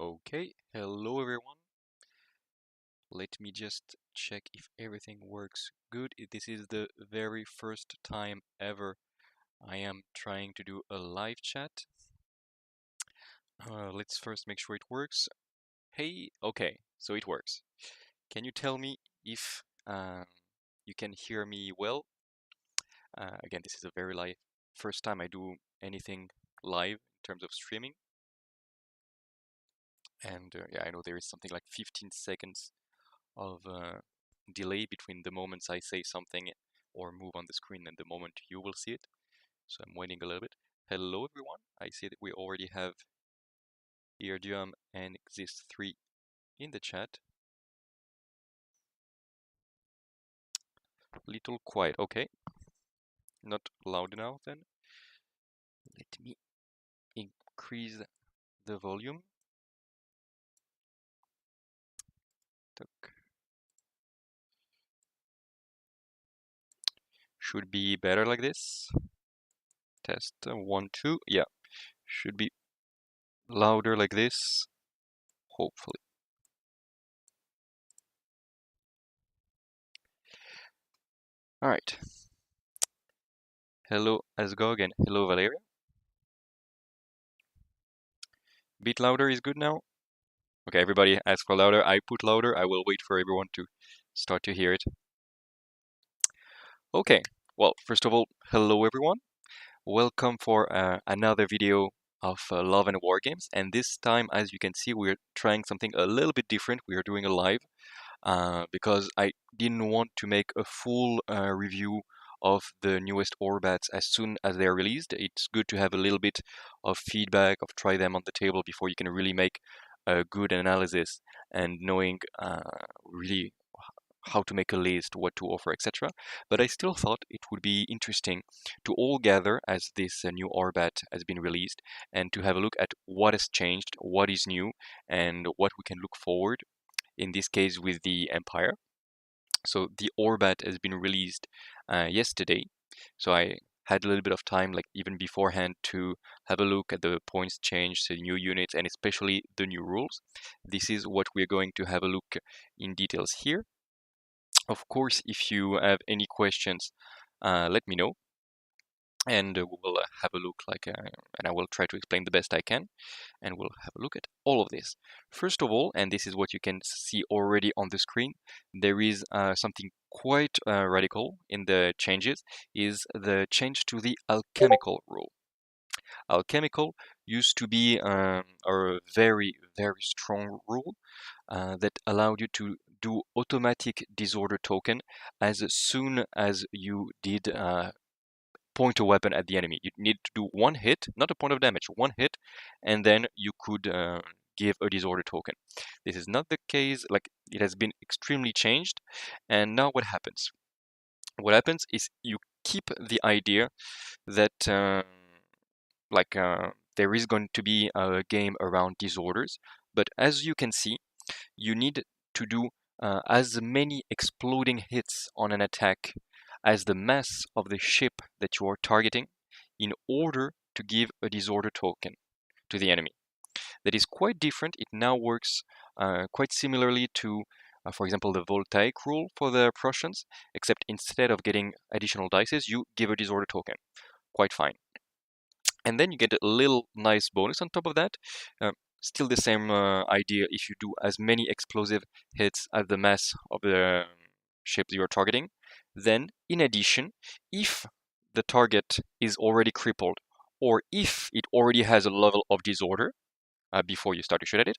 Okay, hello everyone. Let me just check if everything works good. This is the very first time ever I am trying to do a live chat. Let's first make sure it works. Hey, okay, so it works. Can you tell me if you can hear me well? Again, this is a very live first time I do anything live in terms of streaming. And yeah, I know there is something like 15 seconds of delay between the moments I say something or move on the screen and the moment you will see it. So I'm waiting a little bit. Hello everyone. I see that we already have Eardium and Exist3 in the chat. Little quiet. Okay. Not loud enough then. Let me increase the volume. Tuck. Should be better like this. Test 1, 2. Yeah. Should be louder like this. Hopefully. All right. Hello Asgog and hello Valeria. Bit louder is good now. Okay, everybody ask for louder. I put louder. I will wait for everyone to start to hear it. Okay, well, first of all, hello everyone. Welcome for another video of Love and Wargames. And this time, as you can see, we're trying something a little bit different. We are doing a live because I didn't want to make a full review of the newest OrBats as soon as they're released. It's good to have a little bit of feedback, of try them on the table before you can really make a good analysis and knowing really how to make a list, what to offer, etc. But I still thought it would be interesting to all gather as this new OrBat has been released and to have a look at what has changed, what is new, and what we can look forward, in this case with the Empire. So the OrBat has been released yesterday, so I had a little bit of time, like even beforehand, to have a look at the points changed, the new units, and especially the new rules. This is what we're going to have a look in details here. Of course, if you have any questions, let me know, and we will have a look and I will try to explain the best I can, and we'll have a look at all of this. First of all, and this is what you can see already on the screen, there is something quite radical in the changes, is the change to the Alchemical rule. Alchemical used to be a very, very strong rule that allowed you to do automatic disorder token as soon as you did point a weapon at the enemy. You need to do one hit, not a point of damage, one hit, and then you could give a disorder token. This is not the case, like it has been extremely changed. And now what happens? What happens is you keep the idea that there is going to be a game around disorders, but as you can see, you need to do as many exploding hits on an attack as the mass of the ship that you are targeting in order to give a disorder token to the enemy. That is quite different. It now works quite similarly to, for example, the voltaic rule for the Prussians, except instead of getting additional dices, you give a disorder token. Quite fine. And then you get a little nice bonus on top of that. Still the same idea if you do as many explosive hits as the mass of the ships you are targeting. Then, in addition, if the target is already crippled, or if it already has a level of disorder before you start to shoot at it,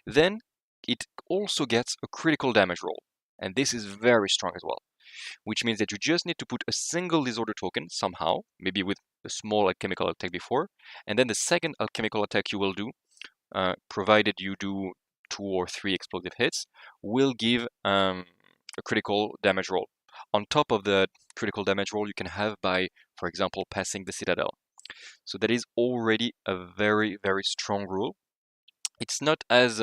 then it also gets a critical damage roll. And this is very strong as well, which means that you just need to put a single disorder token somehow, maybe with a small alchemical attack before, and then the second alchemical attack you will do, provided you do 2 or 3 explosive hits, will give a critical damage roll. On top of the critical damage roll you can have by, for example, passing the Citadel. So that is already a very, very strong rule. It's not as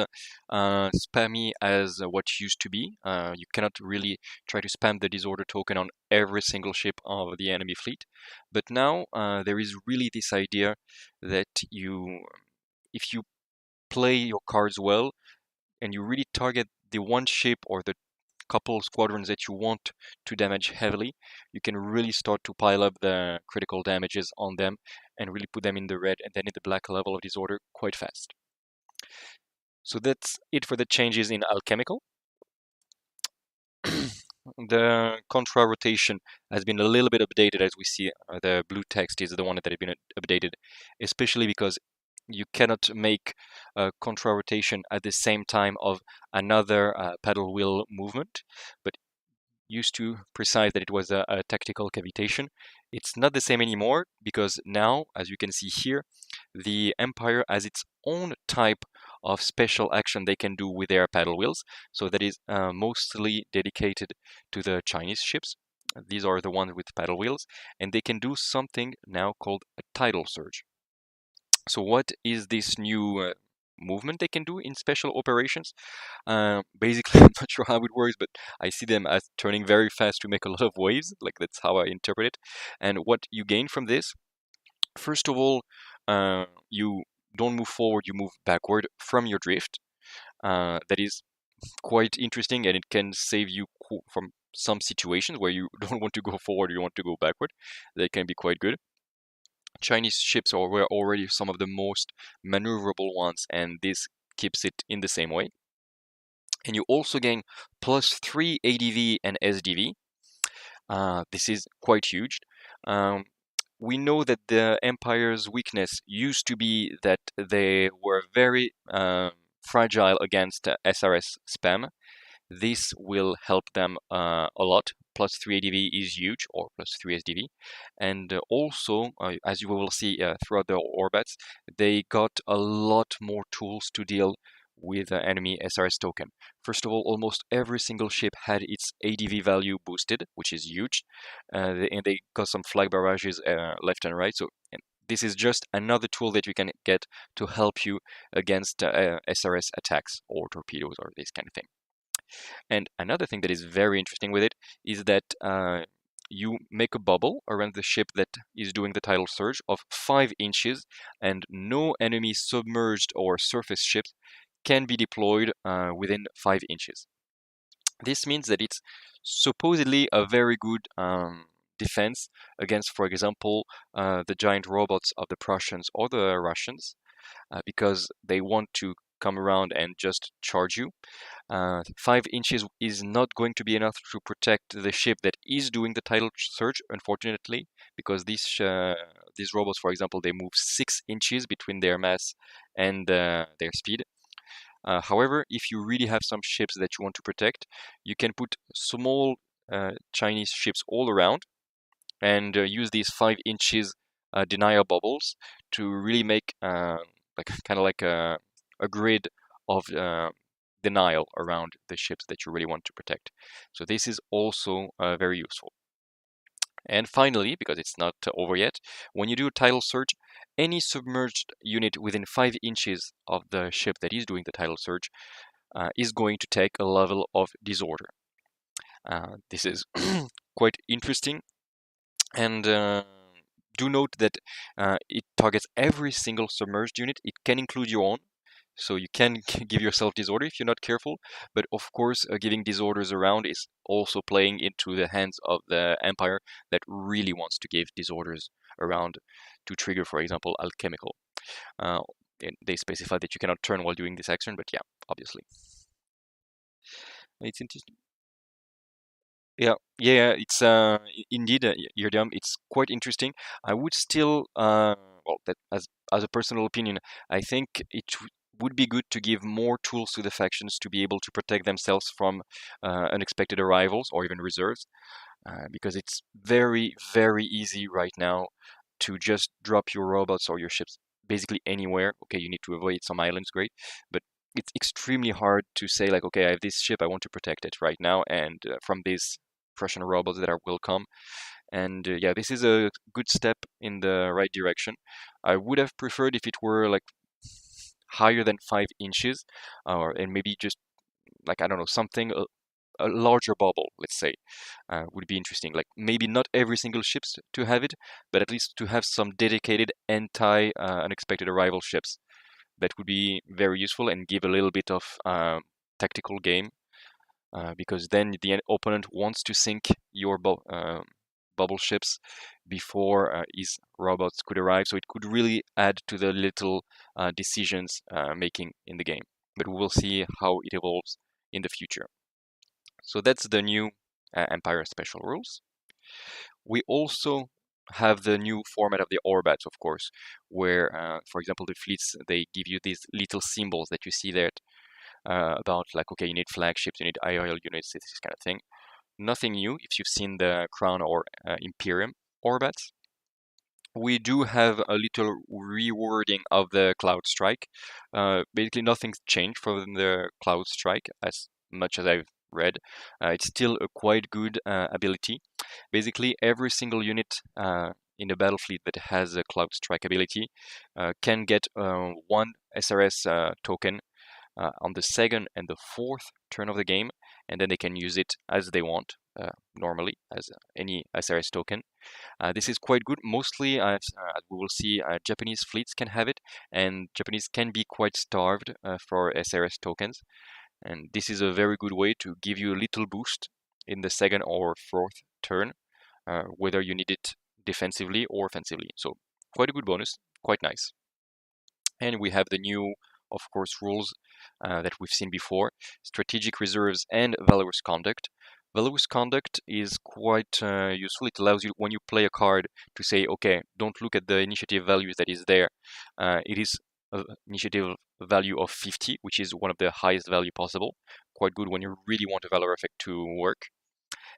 spammy as what used to be. You cannot really try to spam the disorder token on every single ship of the enemy fleet. But now there is really this idea that if you play your cards well and you really target the one ship or the couple squadrons that you want to damage heavily, you can really start to pile up the critical damages on them and really put them in the red and then in the black level of disorder quite fast. So that's it for the changes in Alchemical. The contra rotation has been a little bit updated, as we see. The blue text is the one that has been updated, especially because you cannot make contra rotation at the same time of another paddle wheel movement, but used to precise that it was a tactical cavitation. It's not the same anymore because now, as you can see here, the Empire has its own type of special action they can do with their paddle wheels. So that is mostly dedicated to the Chinese ships. These are the ones with paddle wheels, and they can do something now called a tidal surge. So what is this new movement they can do in special operations? Basically, I'm not sure how it works, but I see them as turning very fast to make a lot of waves. Like that's how I interpret it. And what you gain from this, first of all, you don't move forward, you move backward from your drift. That is quite interesting, and it can save you from some situations where you don't want to go forward, you want to go backward. That can be quite good. Chinese ships were already some of the most maneuverable ones, and this keeps it in the same way. And you also gain +3 ADV and SDV. This is quite huge. We know that the Empire's weakness used to be that they were very fragile against SRS spam. This will help them a lot. +3 ADV is huge, or +3 SDV. And also, as you will see throughout the OrBats, they got a lot more tools to deal with enemy SRS token. First of all, almost every single ship had its ADV value boosted, which is huge. And they got some flag barrages left and right. So this is just another tool that you can get to help you against SRS attacks or torpedoes or this kind of thing. And another thing that is very interesting with it is that you make a bubble around the ship that is doing the tidal surge of 5 inches, and no enemy submerged or surface ships can be deployed within 5 inches. This means that it's supposedly a very good defense against, for example, the giant robots of the Prussians or the Russians, because they want to come around and just charge you. 5 inches is not going to be enough to protect the ship that is doing the tidal surge, unfortunately, because these robots, for example, they move 6 inches between their mass and their speed. However, if you really have some ships that you want to protect, you can put small Chinese ships all around and use these 5 inches denial bubbles to really make like kind of like a grid of denial around the ships that you really want to protect. So this is also very useful. And finally, because it's not over yet, when you do a tidal surge, any submerged unit within 5 inches of the ship that is doing the tidal surge is going to take a level of disorder. This is quite interesting, and do note that it targets every single submerged unit. It can include your own, so you can give yourself disorder if you're not careful, but of course giving disorders around is also playing into the hands of the Empire that really wants to give disorders around to trigger, for example, Alchemical. And they specify that you cannot turn while doing this action, but yeah, obviously. It's interesting. Yeah, it's indeed, Yurdiam, it's quite interesting. I would still, well, that as a personal opinion, I think it would be good to give more tools to the factions to be able to protect themselves from unexpected arrivals or even reserves, because it's very, very easy right now to just drop your robots or your ships basically anywhere. Okay, you need to avoid some islands, great, but it's extremely hard to say like, okay, I have this ship, I want to protect it right now, and from these Prussian robots that will come. And yeah, this is a good step in the right direction. I would have preferred if it were like higher than 5 inches, or and maybe just like, I don't know, something a larger bubble, let's say, would be interesting. Like maybe not every single ships to have it, but at least to have some dedicated anti unexpected arrival ships. that would be very useful and give a little bit of tactical game, because then the opponent wants to sink your bubble ships before his robots could arrive. So it could really add to the little decisions making in the game. But we will see how it evolves in the future. So that's the new Empire special rules. We also have the new format of the OrBats, of course, where, for example, the fleets, they give you these little symbols that you see there about like, okay, you need flagships, you need aerial units, this kind of thing. Nothing new if you've seen the Crown or Imperium OrBats. We do have a little rewording of the Cloud Strike. Basically, nothing's changed from the Cloud Strike as much as I've read. It's still a quite good ability. Basically, every single unit in the battle fleet that has a Cloud Strike ability can get one SRS token on the second and the fourth turn of the game, and then they can use it as they want, normally, as any SRS token. This is quite good. Mostly, as we will see, Japanese fleets can have it, and Japanese can be quite starved for SRS tokens. And this is a very good way to give you a little boost in the second or fourth turn, whether you need it defensively or offensively. So quite a good bonus, quite nice. And we have the new, of course, rules that we've seen before: strategic reserves and valorous conduct. Valorous conduct is quite useful. It allows you, when you play a card, to say, okay, don't look at the initiative values that is there. It is an initiative value of 50, which is one of the highest value possible. Quite good when you really want a valor effect to work.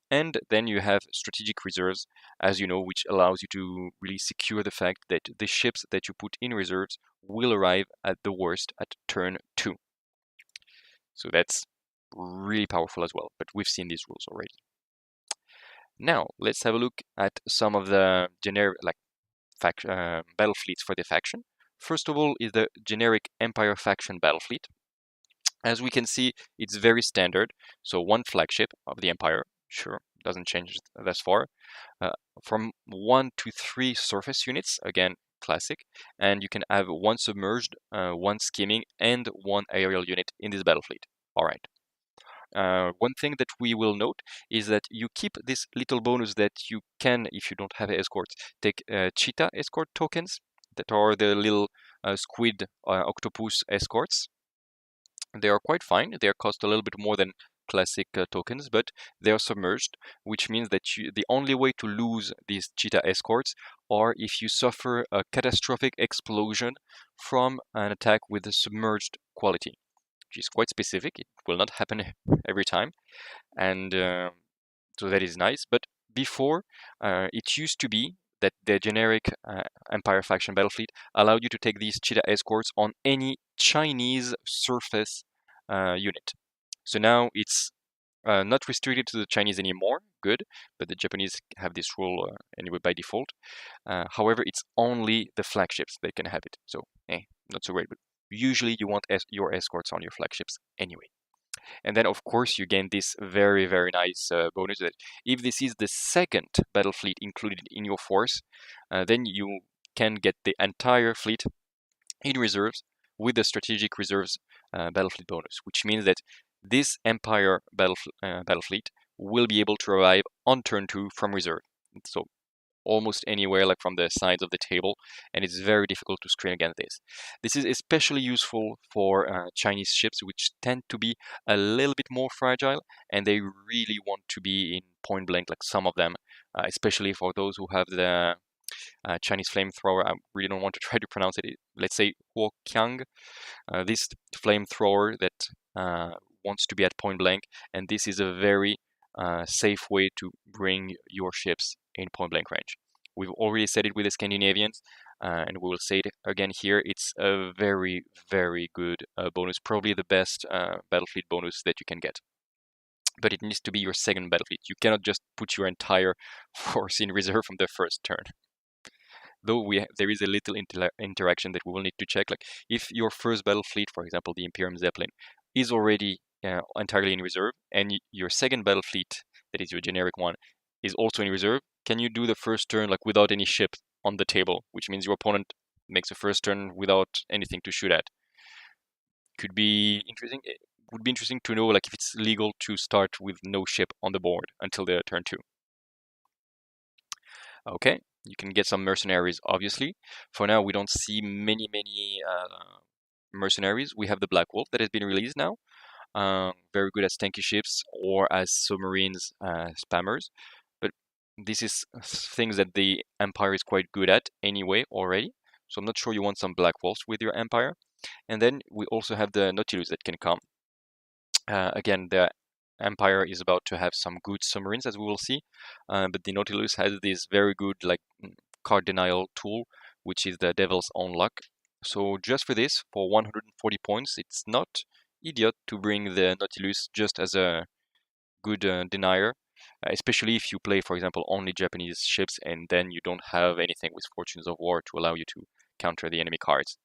And then you have strategic reserves, as you know, which allows you to really secure the fact that the ships that you put in reserves will arrive at the worst at turn 2. So that's really powerful as well, but we've seen these rules already. Now, let's have a look at some of the generic battle fleets for the faction. First of all is the generic Empire faction battle fleet. As we can see, it's very standard. So one flagship of the Empire, sure, doesn't change thus far. From 1 to 3 surface units, again, classic. And you can have one submerged, one skimming, and one aerial unit in this battle fleet. All right. One thing that we will note is that you keep this little bonus that you can, if you don't have escorts, take cheetah escort tokens that are the little squid octopus escorts. They are quite fine. They cost a little bit more than classic tokens, but they are submerged, which means that the only way to lose these cheetah escorts are if you suffer a catastrophic explosion from an attack with a submerged quality, which is quite specific. It will not happen every time, and so that is nice. But before, it used to be that the generic Empire faction battle fleet allowed you to take these cheetah escorts on any Chinese surface unit. So now it's not restricted to the Chinese anymore, good, but the Japanese have this rule anyway by default. However, it's only the flagships that can have it, so not so great, but usually you want your escorts on your flagships anyway. And then, of course, you gain this very, very nice bonus that if this is the second battle fleet included in your force, then you can get the entire fleet in reserves with the strategic reserves battle fleet bonus, which means that this Empire battle fleet will be able to arrive on turn 2 from reserve. So almost anywhere, like from the sides of the table, and it's very difficult to screen against this. This is especially useful for Chinese ships, which tend to be a little bit more fragile, and they really want to be in point blank, like some of them, especially for those who have the Chinese flamethrower. I really don't want to try to pronounce it. Let's say Huoqiang, this flamethrower that wants to be at point blank, and this is a very safe way to bring your ships in point blank range. We've already said it with the Scandinavians, and we will say it again here. It's a very, very good bonus, probably the best battle fleet bonus that you can get. But it needs to be your second battle fleet. You cannot just put your entire force in reserve from the first turn. Though there is a little interaction that we will need to check. Like if your first battle fleet, for example, the Imperium Zeppelin, is already entirely in reserve, and your second battle fleet, that is your generic one, is also in reserve, can you do the first turn like without any ship on the table, which means your opponent makes a first turn without anything to shoot at? could be interesting. It would be interesting to know like if it's legal to start with no ship on the board until the turn 2. Okay, you can get some mercenaries, obviously. For now, we don't see many mercenaries. We have the Black Wolf that has been released now. Very good as tanky ships or as submarines spammers. But this is things that the Empire is quite good at anyway already. So I'm not sure you want some Black Wolves with your Empire. And then we also have the Nautilus that can come. Again, the Empire is about to have some good submarines, as we will see, but the Nautilus has this very good like card denial tool, which is the Devil's Own Luck. So just for this, for 140 points, it's not idiot to bring the Nautilus just as a good denier, especially if you play, for example, only Japanese ships and then you don't have anything with Fortunes of War to allow you to counter the enemy cards.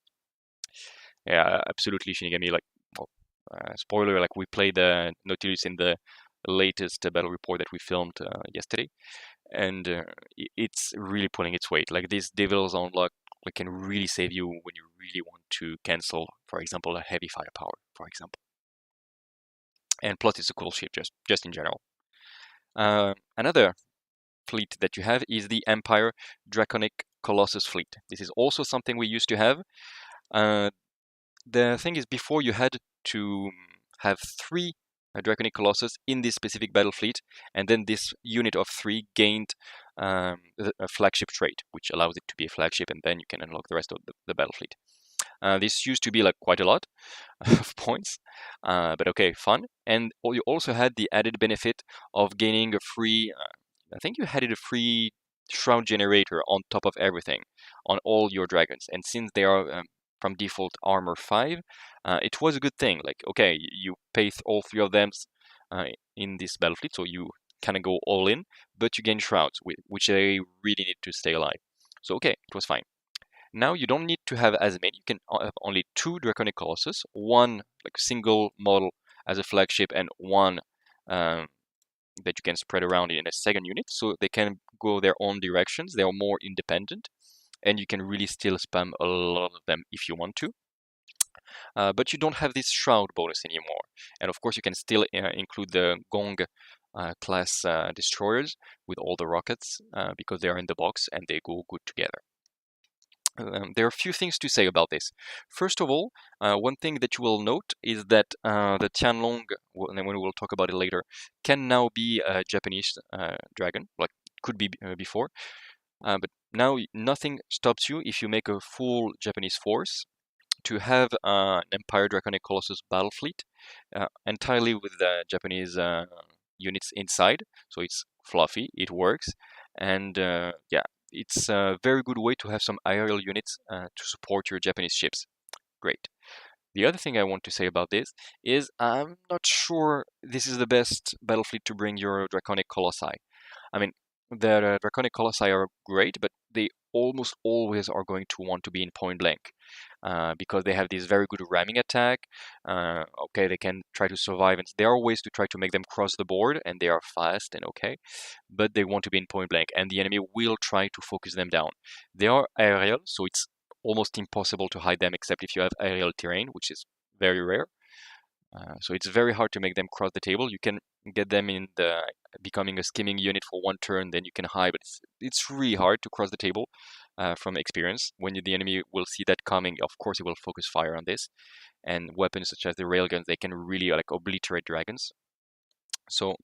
Yeah, absolutely, Shinigami. Like, well, spoiler, like we played the Nautilus in the latest battle report that we filmed yesterday, and it's really pulling its weight. Like this Devil's Own Luck like, can really save you when you really want to cancel, for example, a heavy firepower, for example. And plus, it's a cool ship just in general. Another fleet that you have is the Empire Draconic Colossus fleet. This is also something we used to have. The thing is, before you had to have 3 Draconic Colossus in this specific battle fleet, and then this unit of 3 gained a flagship trait, which allows it to be a flagship, and then you can unlock the rest of the battle fleet. This used to be like quite a lot of points, but okay, fun. And you also had the added benefit of gaining a free, I think you had a free shroud generator on top of everything on all your dragons. And since they are from default armor 5, it was a good thing. Like, okay, you pay all 3 of them in this battle fleet, so you kind of go all in, but you gain shrouds, which they really need to stay alive. So okay, it was fine. Now you don't need to have as many. You can have only 2 Draconic Colossus, one like single model as a flagship, and one that you can spread around in a second unit, so they can go their own directions. They are more independent, and you can really still spam a lot of them if you want to. But you don't have this shroud bonus anymore. And of course, you can still include the Gong class destroyers with all the rockets because they are in the box and they go good together. There are a few things to say about this. First of all, one thing that you will note is that the Tianlong, and we will talk about it later, can now be a Japanese dragon, like could be before. But now nothing stops you if you make a full Japanese force to have an Empire Draconic Colossus battle fleet entirely with the Japanese units inside. So it's fluffy, it works, and yeah, it's a very good way to have some aerial units to support your Japanese ships. Great. The other thing I want to say about this is I'm not sure this is the best battle fleet to bring your Draconic Colossi. I mean, the Draconic Colossi are great, but they almost always are going to want to be in point blank because they have this very good ramming attack. Okay, they can try to survive, and there are ways to try to make them cross the board, and they are fast and okay, but they want to be in point blank, and the enemy will try to focus them down. They are aerial, so it's almost impossible to hide them except if you have aerial terrain, which is very rare. So it's very hard to make them cross the table. You can get them in the becoming a skimming unit for one turn, then you can hide, but it's really hard to cross the table from experience. When the enemy will see that coming, of course he will focus fire on this. And weapons such as the railguns, they can really like obliterate dragons. So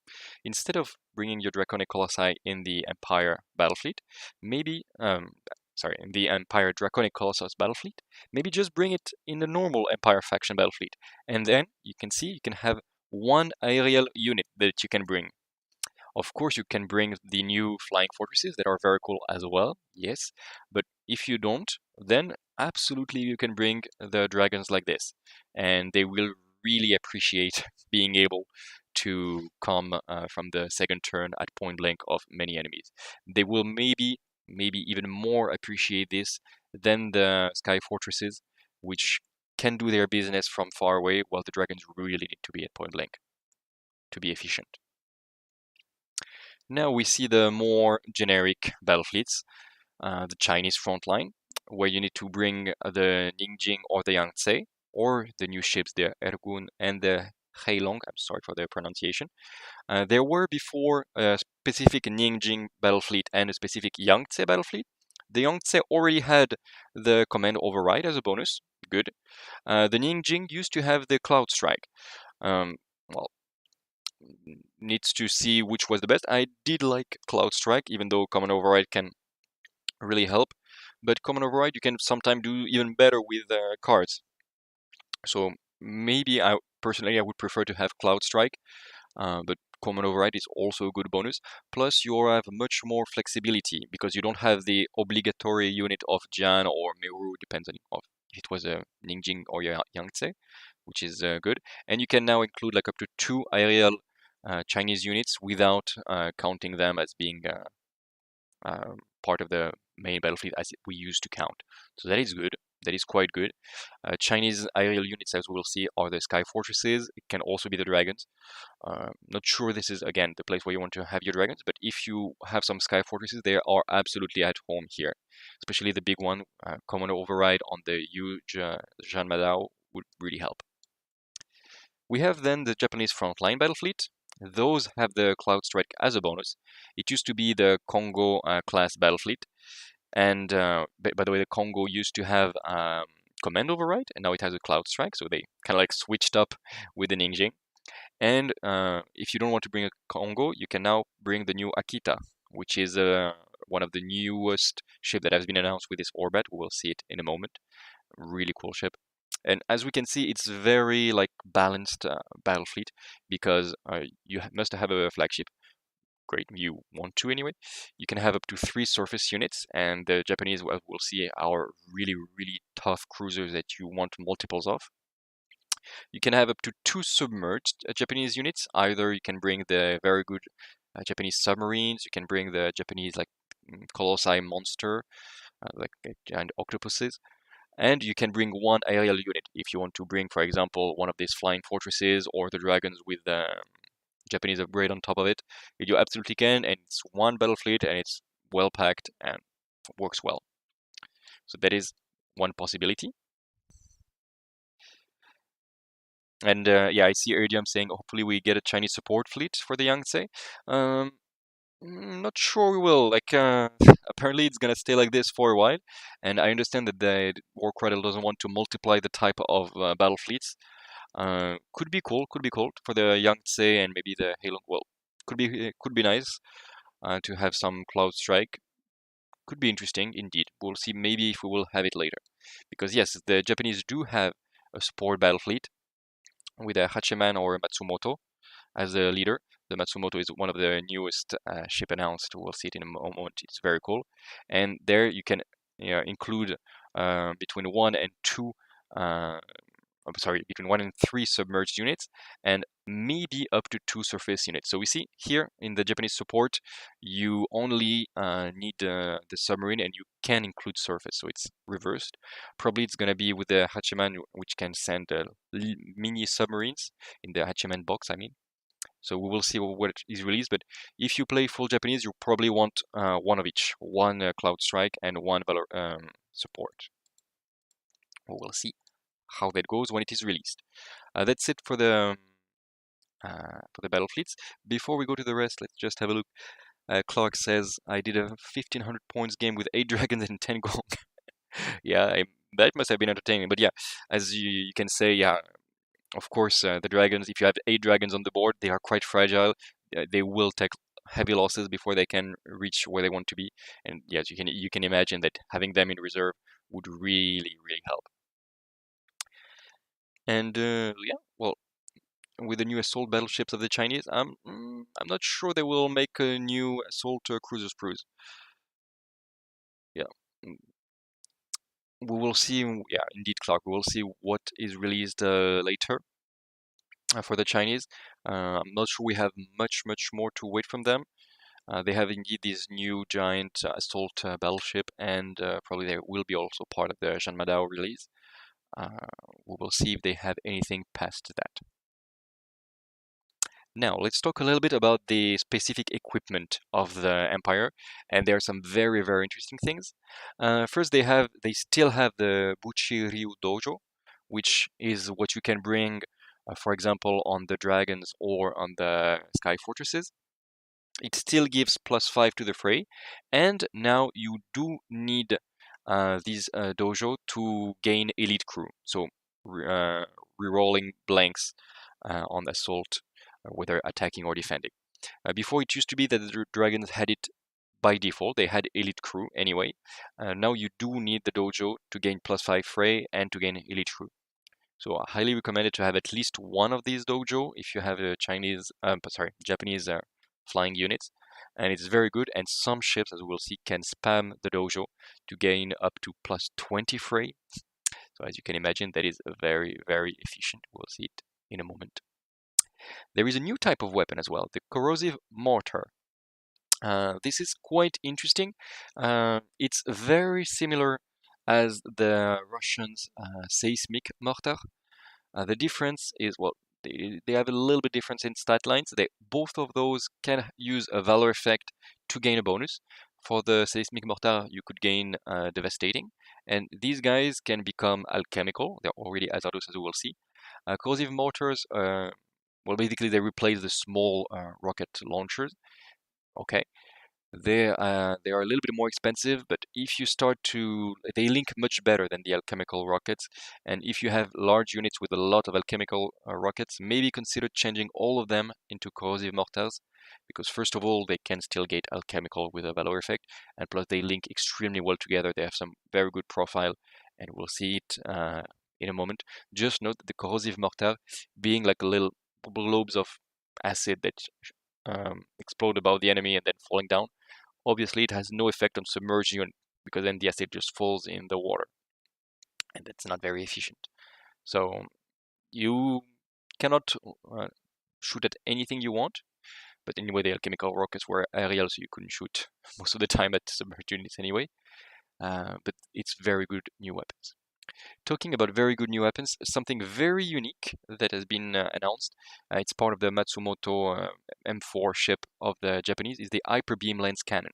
instead of bringing your Draconic Colossi in the Empire battle fleet, maybe in the Empire Draconic Colossus battle fleet, maybe just bring it in the normal Empire faction battle fleet. And then you can see you can have one aerial unit that you can bring. Of course, you can bring the new flying fortresses that are very cool as well, yes. But if you don't, then absolutely you can bring the dragons like this. And they will really appreciate being able to come from the second turn at point blank of many enemies. They will maybe even more appreciate this than the sky fortresses, which can do their business from far away, while the dragons really need to be at point blank to be efficient. Now we see the more generic battle fleets, the Chinese Frontline, where you need to bring the Ningjing or the Yangtze, or the new ships, the Ergun and the Heilong. I'm sorry for the pronunciation. There were before a specific Ningjing battle fleet and a specific Yangtze battle fleet. The Yangtze already had the command override as a bonus. Good. The Ningjing used to have the Cloud Strike. Well, needs to see which was the best. I did like Cloud Strike, even though command override can really help. But command override you can sometimes do even better with cards. So maybe personally I would prefer to have Cloud Strike, but command override is also a good bonus. Plus you have much more flexibility because you don't have the obligatory unit of Jan or Meru, depends on if it was a Ningjing or Yangtze, which is good. And you can now include like up to 2 aerial Chinese units without counting them as being part of the main battlefield as we used to count. So that is good. That is quite good. Chinese aerial units, as we'll see, are the sky fortresses. It can also be the dragons. Not sure this is, again, the place where you want to have your dragons, but if you have some sky fortresses, they are absolutely at home here. Especially the big one, command override on the huge Jean Madao would really help. We have then the Japanese Frontline battle fleet. Those have the Cloud Strike as a bonus. It used to be the Kongo class battle fleet. And by the way, the Kongo used to have command override, and now it has a Cloud Strike, so they kind of like switched up with the Ninjing. And if you don't want to bring a Kongo, you can now bring the new Akita, which is one of the newest ship that has been announced with this OrBat. We will see it in a moment. Really cool ship. And as we can see, it's very like balanced battle fleet because you must have a flagship. Great, you want to anyway. You can have up to 3 surface units, and the Japanese, well, we'll see, are really, really tough cruisers that you want multiples of. You can have up to 2 submerged Japanese units. Either you can bring the very good Japanese submarines, you can bring the Japanese like colossi monster, like giant octopuses, and you can bring 1 aerial unit if you want to bring, for example, one of these flying fortresses or the dragons with the Japanese upgrade on top of it. You absolutely can, and it's 1 battle fleet, and it's well packed and works well. So that is one possibility. And yeah, I see Iridium saying hopefully we get a Chinese support fleet for the Yangtze. Not sure we will. Like apparently it's gonna stay like this for a while, and I understand that the War Cradle doesn't want to multiply the type of battle fleets. Could be cool for the Yangtze and maybe the Heilong. Well, could be nice to have some Cloud Strike. Could be interesting indeed. We'll see maybe if we will have it later, because yes, the Japanese do have a support battle fleet with a Hachiman or a Matsumoto as a leader. The Matsumoto is one of the newest ship announced. We'll see it in a moment. It's very cool, and there you can include between 1 and 2. Between 1 and 3 submerged units, and maybe up to 2 surface units. So we see here in the Japanese support, you only need the submarine, and you can include surface, so it's reversed. Probably it's going to be with the Hachiman, which can send mini submarines in the Hachiman box, I mean. So we will see what is released, but if you play full Japanese, you probably want 1 of each, 1 Cloud Strike and 1 support. We'll see how that goes when it is released. That's it for the battle fleets. Before we go to the rest, let's just have a look. Clark says, I did a 1500 points game with 8 dragons and 10 gold. Yeah, that must have been entertaining. But yeah, as you can say, yeah, of course, the dragons, if you have 8 dragons on the board, they are quite fragile. They will take heavy losses before they can reach where they want to be. And yes, you can imagine that having them in reserve would really, really help. And yeah, well, with the new assault battleships of the Chinese, I'm not sure they will make a new assault cruisers cruise. Yeah, we will see. Yeah, indeed, Clark. We will see what is released later for the Chinese. I'm not sure we have much more to wait from them. They have indeed this new giant assault battleship, and probably they will be also part of the Jean Madao release. We will see if they have anything past that. Now, let's talk a little bit about the specific equipment of the Empire, and there are some very, very interesting things. First, they still have the Buchi Ryu Dojo, which is what you can bring, for example, on the dragons or on the sky fortresses. It still gives +5 to the fray, and now you do need these dojo to gain elite crew. So rerolling blanks on assault, whether attacking or defending. Before it used to be that the dragons had it by default, they had elite crew anyway. Now you do need the dojo to gain +5 fray and to gain elite crew. So I highly recommend it to have at least one of these dojo if you have a Japanese flying units, and it's very good. And some ships, as we'll see, can spam the dojo to gain up to +20 fray. So as you can imagine, that is very, very efficient. We'll see it in a moment. There is a new type of weapon as well, the corrosive mortar. This is quite interesting. It's very similar as the Russians' seismic mortar. The difference is, well, they have a little bit difference in stat lines. Both of those can use a valor effect to gain a bonus. For the seismic mortar, you could gain devastating, and these guys can become alchemical. They're already hazardous, as we will see. Corrosive mortars, well, basically they replace the small rocket launchers. Okay, they are a little bit more expensive, but if you start to, they link much better than the alchemical rockets. And if you have large units with a lot of alchemical rockets, maybe consider changing all of them into corrosive mortars, because first of all, they can still get alchemical with a valor effect, and plus they link extremely well together. They have some very good profile, and we'll see it in a moment. Just note that the corrosive mortar being like a little globes of acid that explode above the enemy and then falling down. Obviously, it has no effect on submerged unit because then the acid just falls in the water, and that's not very efficient. So you cannot shoot at anything you want, but anyway, the alchemical rockets were aerial, so you couldn't shoot most of the time at submerged units anyway. But it's very good new weapons. Talking about very good new weapons, something very unique that has been announced, it's part of the Matsumoto M4 ship of the Japanese, is the Hyper Beam Lens Cannon.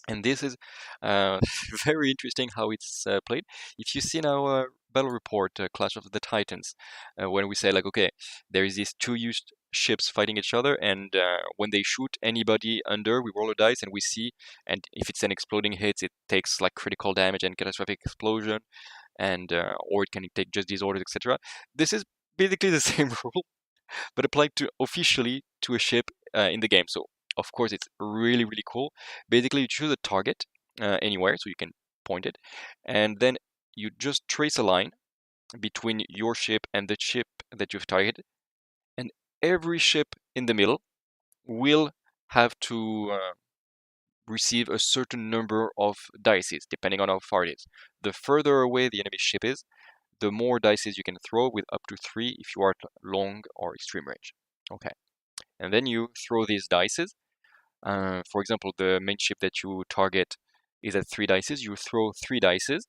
And this is very interesting how it's played. If you see in our battle report, Clash of the Titans, when we say like, okay, there is these two used ships fighting each other, and when they shoot anybody under, we roll a dice and we see, and if it's an exploding hit, it takes like critical damage and catastrophic explosion, and or it can take just disorders, etc. This is basically the same rule, but applied to officially to a ship in the game. So of course it's really, really cool. Basically you choose a target anywhere, so you can point it, and then you just trace a line between your ship and the ship that you've targeted, and every ship in the middle will have to receive a certain number of dices depending on how far it is. The further away the enemy ship is, the more dices you can throw, with up to 3 if you are at long or extreme range. Okay, and then you throw these dices. For example, the main ship that you target is at 3 dices. You throw 3 dices,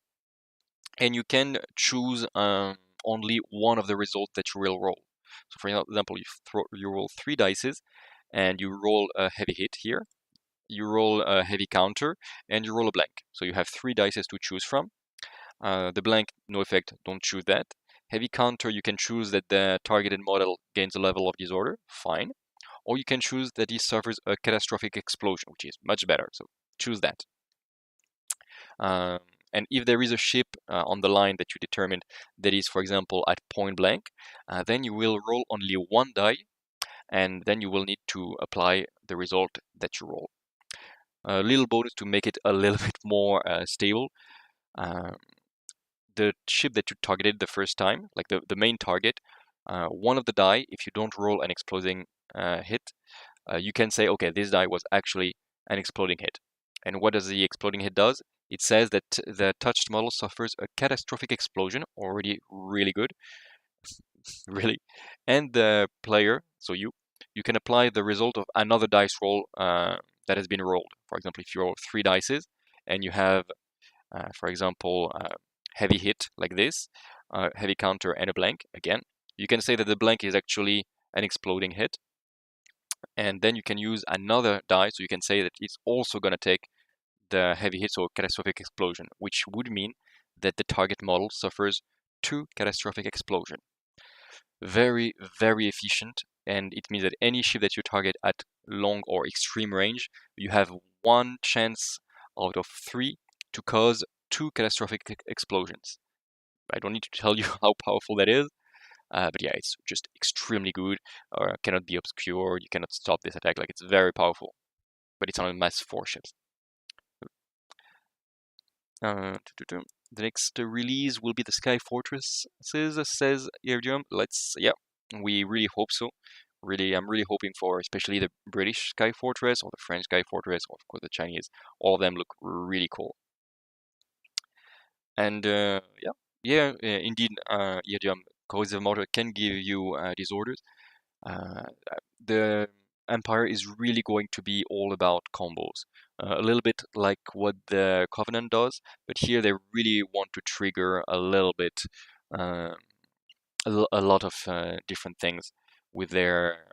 and you can choose only one of the results that you will roll. So for example, you roll 3 dices, and you roll a heavy hit here. You roll a heavy counter, and you roll a blank. So you have 3 dices to choose from. The blank, no effect, don't choose that. Heavy counter, you can choose that the targeted model gains a level of disorder, fine. Or you can choose that he suffers a catastrophic explosion, which is much better, so choose that. And if there is a ship on the line that you determined that is, for example, at point blank, then you will roll only 1 die, and then you will need to apply the result that you roll. A little bonus to make it a little bit more stable. The ship that you targeted the first time, like the main target, one of the die, if you don't roll an exploding hit, you can say, okay, this die was actually an exploding hit. And what does the exploding hit does? It says that the touched model suffers a catastrophic explosion, already really good, really. And the player, so you can apply the result of another dice roll that has been rolled. For example, if you roll 3 dices and you have, for example, heavy hit like this, heavy counter and a blank, again, you can say that the blank is actually an exploding hit. And then you can use another die, so you can say that it's also going to take the heavy hit, so catastrophic explosion, which would mean that the target model suffers 2 catastrophic explosion. Very, very efficient, and it means that any ship that you target at long or extreme range, you have 1 chance out of 3 to cause 2 catastrophic explosions. I don't need to tell you how powerful that is, but yeah, it's just extremely good, cannot be obscured, you cannot stop this attack, like it's very powerful, but it's on a mass 4 ships. The next release will be the Sky Fortresses, says Iridium. We really hope so. I'm really hoping for especially the British Sky Fortress or the French Sky Fortress, or of course the Chinese. All of them look really cool. And indeed, Iridium Corrosive Mortar can give you disorders. The Empire is really going to be all about combos. A little bit like what the Covenant does, but here they really want to trigger a little bit, a lot of different things with their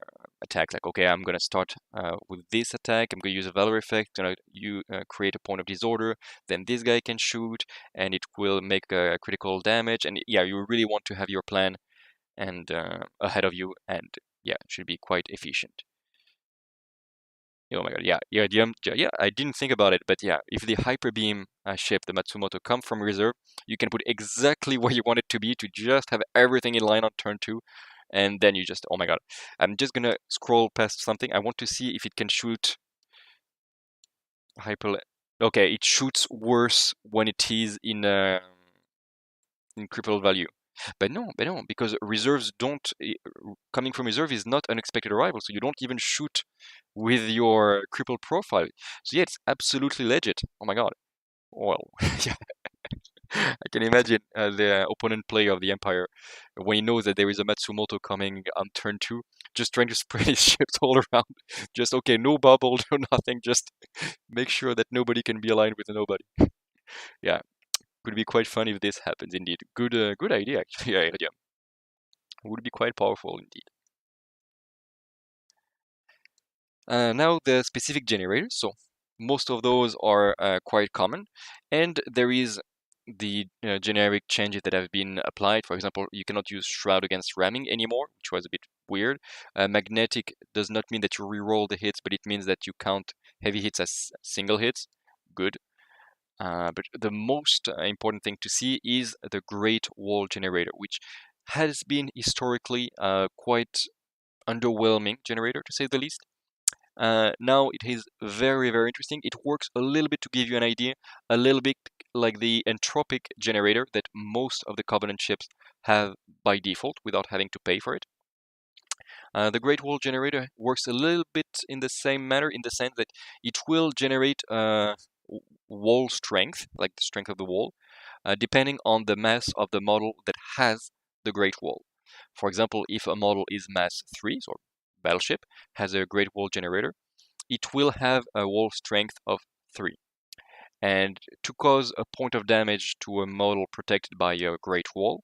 attacks. Like, okay, I'm gonna start with this attack. I'm gonna use a Valor effect. You create a point of disorder. Then this guy can shoot, and it will make critical damage. And yeah, you really want to have your plan and ahead of you, and yeah, it should be quite efficient. Oh my god, yeah, I didn't think about it, but yeah, if the Hyper Beam ship, the Matsumoto, come from reserve, you can put exactly where you want it to be to just have everything in line on turn 2, and then you just, oh my god. I'm just gonna scroll past something. I want to see if it can shoot Hyper... Okay, it shoots worse when it is in crippled value. But no, because reserves don't... Coming from reserve is not unexpected arrival, so you don't even shoot with your crippled profile. So yeah, it's absolutely legit. Oh my god. Well, yeah. I can imagine the opponent player of the Empire, when he knows that there is a Matsumoto coming on turn 2, just trying to spread his ships all around. Just, okay, no bubble, no nothing, just make sure that nobody can be aligned with nobody. Yeah, could be quite fun if this happens indeed. Good idea, actually. Yeah, idea. Would be quite powerful indeed. Now the specific generators. So most of those are quite common, and there is the generic changes that have been applied. For example, you cannot use Shroud against ramming anymore, which was a bit weird. Magnetic does not mean that you reroll the hits, but it means that you count heavy hits as single hits. Good. But the most important thing to see is the Great Wall generator, which has been historically quite underwhelming generator, to say the least. Now it is very, very interesting. It works a little bit to give you an idea, a little bit like the entropic generator that most of the Covenant ships have by default without having to pay for it. The Great Wall generator works a little bit in the same manner, in the sense that it will generate wall strength, like the strength of the wall, depending on the mass of the model that has the Great Wall. For example, if a model is mass 3, so Battleship, has a Great Wall generator, it will have a wall strength of 3. And to cause a point of damage to a model protected by a Great Wall,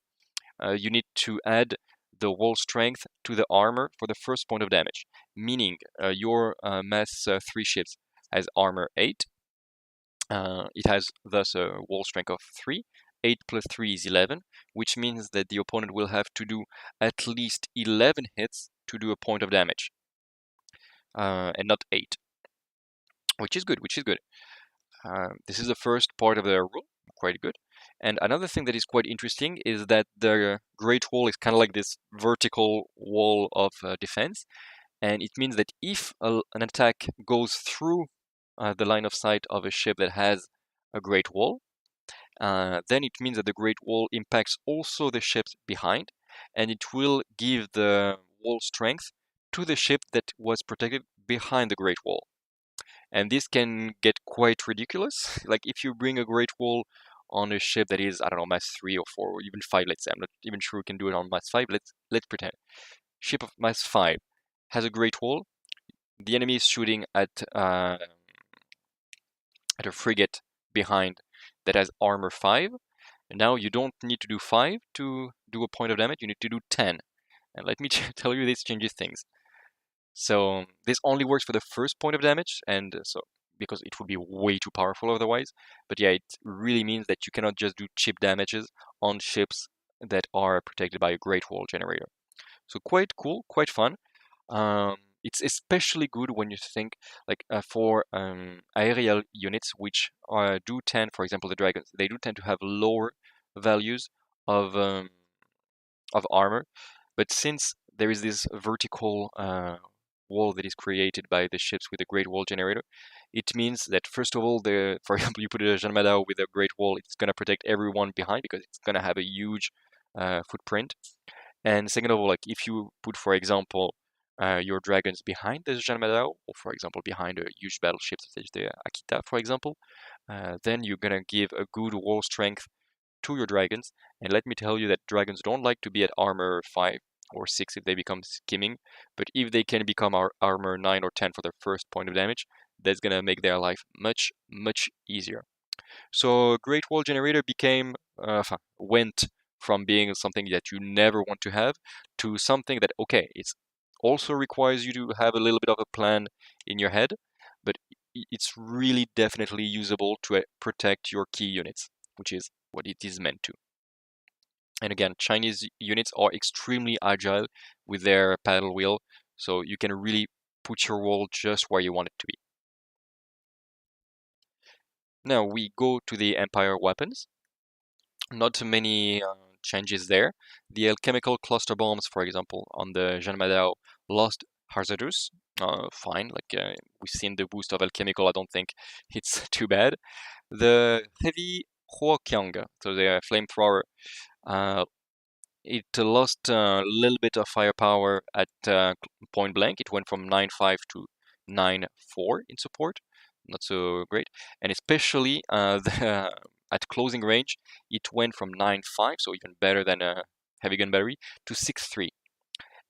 you need to add the wall strength to the armor for the first point of damage. Meaning, your mass 3 ships has armor 8. It has thus a wall strength of 3. 8 plus 3 is 11, which means that the opponent will have to do at least 11 hits to do a point of damage, and not 8, which is good. This is the first part of the rule, quite good. And another thing that is quite interesting is that the Great Wall is kind of like this vertical wall of defense, and it means that if an attack goes through the line of sight of a ship that has a Great Wall, then it means that the Great Wall impacts also the ships behind, and it will give the wall strength to the ship that was protected behind the Great Wall. And this can get quite ridiculous. Like if you bring a Great Wall on a ship that is, I don't know, mass 3 or 4 or even 5, let's say. I'm not even sure we can do it on mass 5. Let's pretend. Ship of mass 5 has a Great Wall. The enemy is shooting at a frigate behind that has armor 5. And now you don't need to do 5 to do a point of damage. You need to do 10. And let me tell you, this changes things. So this only works for the first point of damage, and so because it would be way too powerful otherwise. But yeah, it really means that you cannot just do cheap damages on ships that are protected by a Great Wall generator. So quite cool, quite fun. It's especially good when you think like for aerial units, which do tend, for example, the dragons, they do tend to have lower values of armor, but since there is this vertical wall that is created by the ships with a Great Wall generator, it means that first of all, for example, you put a Jean Madao with a Great Wall, it's gonna protect everyone behind because it's gonna have a huge footprint. And second of all, like if you put, for example, your dragons behind the Jean Madao, or for example behind a huge battleship such as the Akita, for example, then you're gonna give a good wall strength to your dragons. And let me tell you that dragons don't like to be at armor 5 or 6 if they become skimming, but if they can become armor 9 or 10 for their first point of damage, that's gonna make their life much, much easier. So Great Wall Generator went from being something that you never want to have to something that, okay, it also requires you to have a little bit of a plan in your head, but it's really definitely usable to protect your key units, which is what it is meant to. And again, Chinese units are extremely agile with their paddle wheel, so you can really put your wall just where you want it to be. Now we go to the Empire weapons. Not many changes there. The alchemical cluster bombs, for example, on the Jean Madao lost hazardous. Fine, like we've seen the boost of alchemical. I don't think it's too bad. The heavy Huoqiang, so the flamethrower, it lost a little bit of firepower at point blank. It went from 9.5 to 9.4 in support. Not so great. And especially at closing range, it went from 9.5, so even better than a heavy gun battery, to 6.3.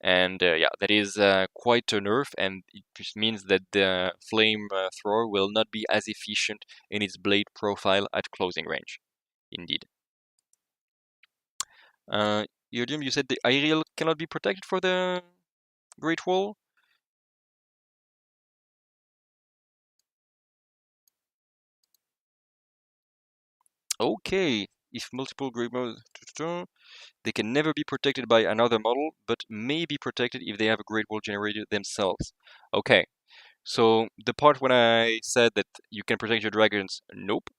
And yeah, that is quite a nerf, and it just means that the flame thrower will not be as efficient in its blade profile at closing range. Indeed. Iridium, you said the aerial cannot be protected for the Great Wall? Okay, if multiple Great Walls, they can never be protected by another model, but may be protected if they have a Great Wall generator themselves. Okay, so the part when I said that you can protect your dragons, nope.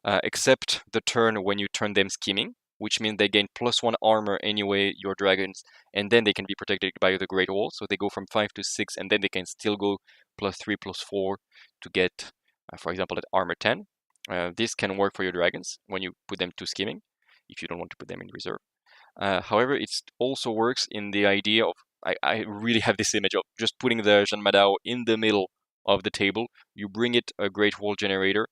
Except the turn when you turn them scheming, which means they gain +1 armor anyway, your dragons, and then they can be protected by the Great Wall. So they go from 5 to 6, and then they can still go +3, +4 to get, for example, at armor 10. This can work for your dragons when you put them to scheming, if you don't want to put them in reserve. However, it also works in the idea of, I really have this image of just putting the Jean Madao in the middle of the table. You bring it a Great Wall generator,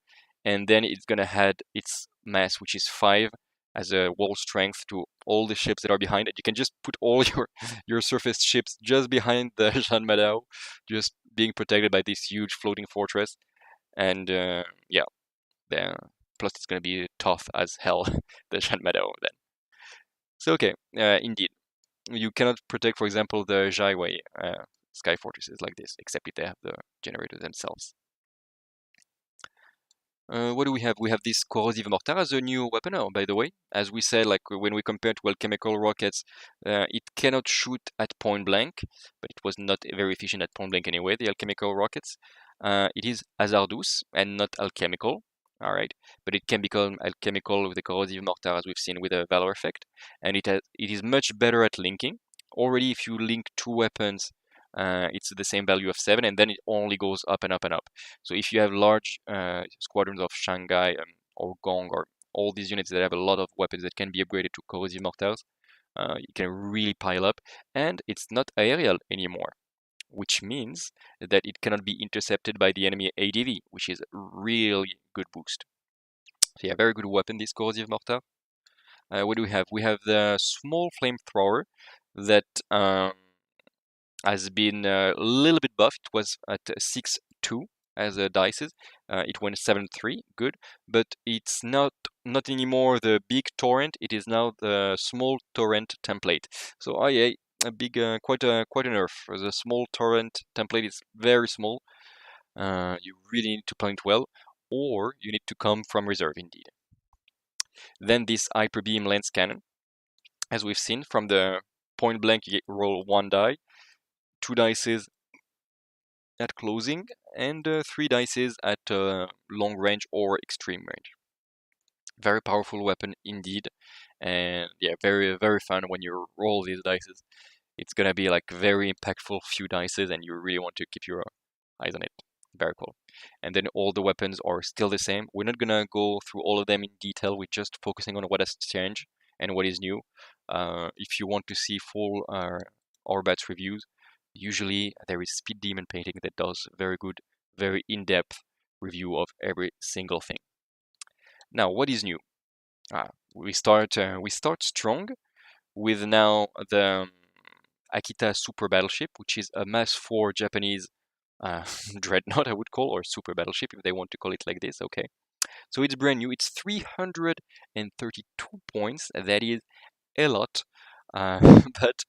and then it's gonna add its mass, which is 5, as a wall strength to all the ships that are behind it. You can just put all your surface ships just behind the Jean Madao, just being protected by this huge floating fortress. And yeah, plus it's gonna be tough as hell, the Jean Madao then. So okay, indeed, you cannot protect, for example, the Jaiwei sky fortresses like this, except if they have the generators themselves. What do we have? We have this corrosive mortar as a new weapon, by the way. As we said, like when we compare to alchemical rockets, it cannot shoot at point blank, but it was not very efficient at point blank anyway, the alchemical rockets. It is hazardous and not alchemical, all right, but it can become alchemical with the corrosive mortar, as we've seen with the Valor effect, and it is much better at linking. Already, if you link two weapons, it's the same value of 7, and then it only goes up and up and up. So if you have large squadrons of Shanghai or Gong or all these units that have a lot of weapons that can be upgraded to corrosive mortars, you can really pile up, and it's not aerial anymore, which means that it cannot be intercepted by the enemy ADV, which is a really good boost. So yeah, very good weapon, this corrosive mortar. What do we have? We have the small flamethrower that has been a little bit buffed. It was at 6.2 as a dices. It went 7.3, good, but it's not anymore the big torrent. It is now the small torrent template. So yeah, a big, quite a nerf. The small torrent template is very small. You really need to plan it well, or you need to come from reserve indeed. Then this hyper beam lens cannon. as we've seen from the point blank, you roll 1 die, 2 dices at closing, and 3 dices at long range or extreme range. Very powerful weapon indeed, and yeah, very very fun when you roll these dices. It's gonna be like very impactful few dices, and you really want to keep your eyes on it. Very cool. And then all the weapons are still the same. We're not gonna go through all of them in detail. We're just focusing on what has changed and what is new. If you want to see full OrBat's reviews, usually there is Speed Demon Painting that does very good, very in-depth review of every single thing. Now, what is new? We start strong with now the Akita Super Battleship, which is a Mass 4 Japanese dreadnought, I would call, or super battleship if they want to call it like this. Okay, so it's brand new. It's 332 points. That is a lot, but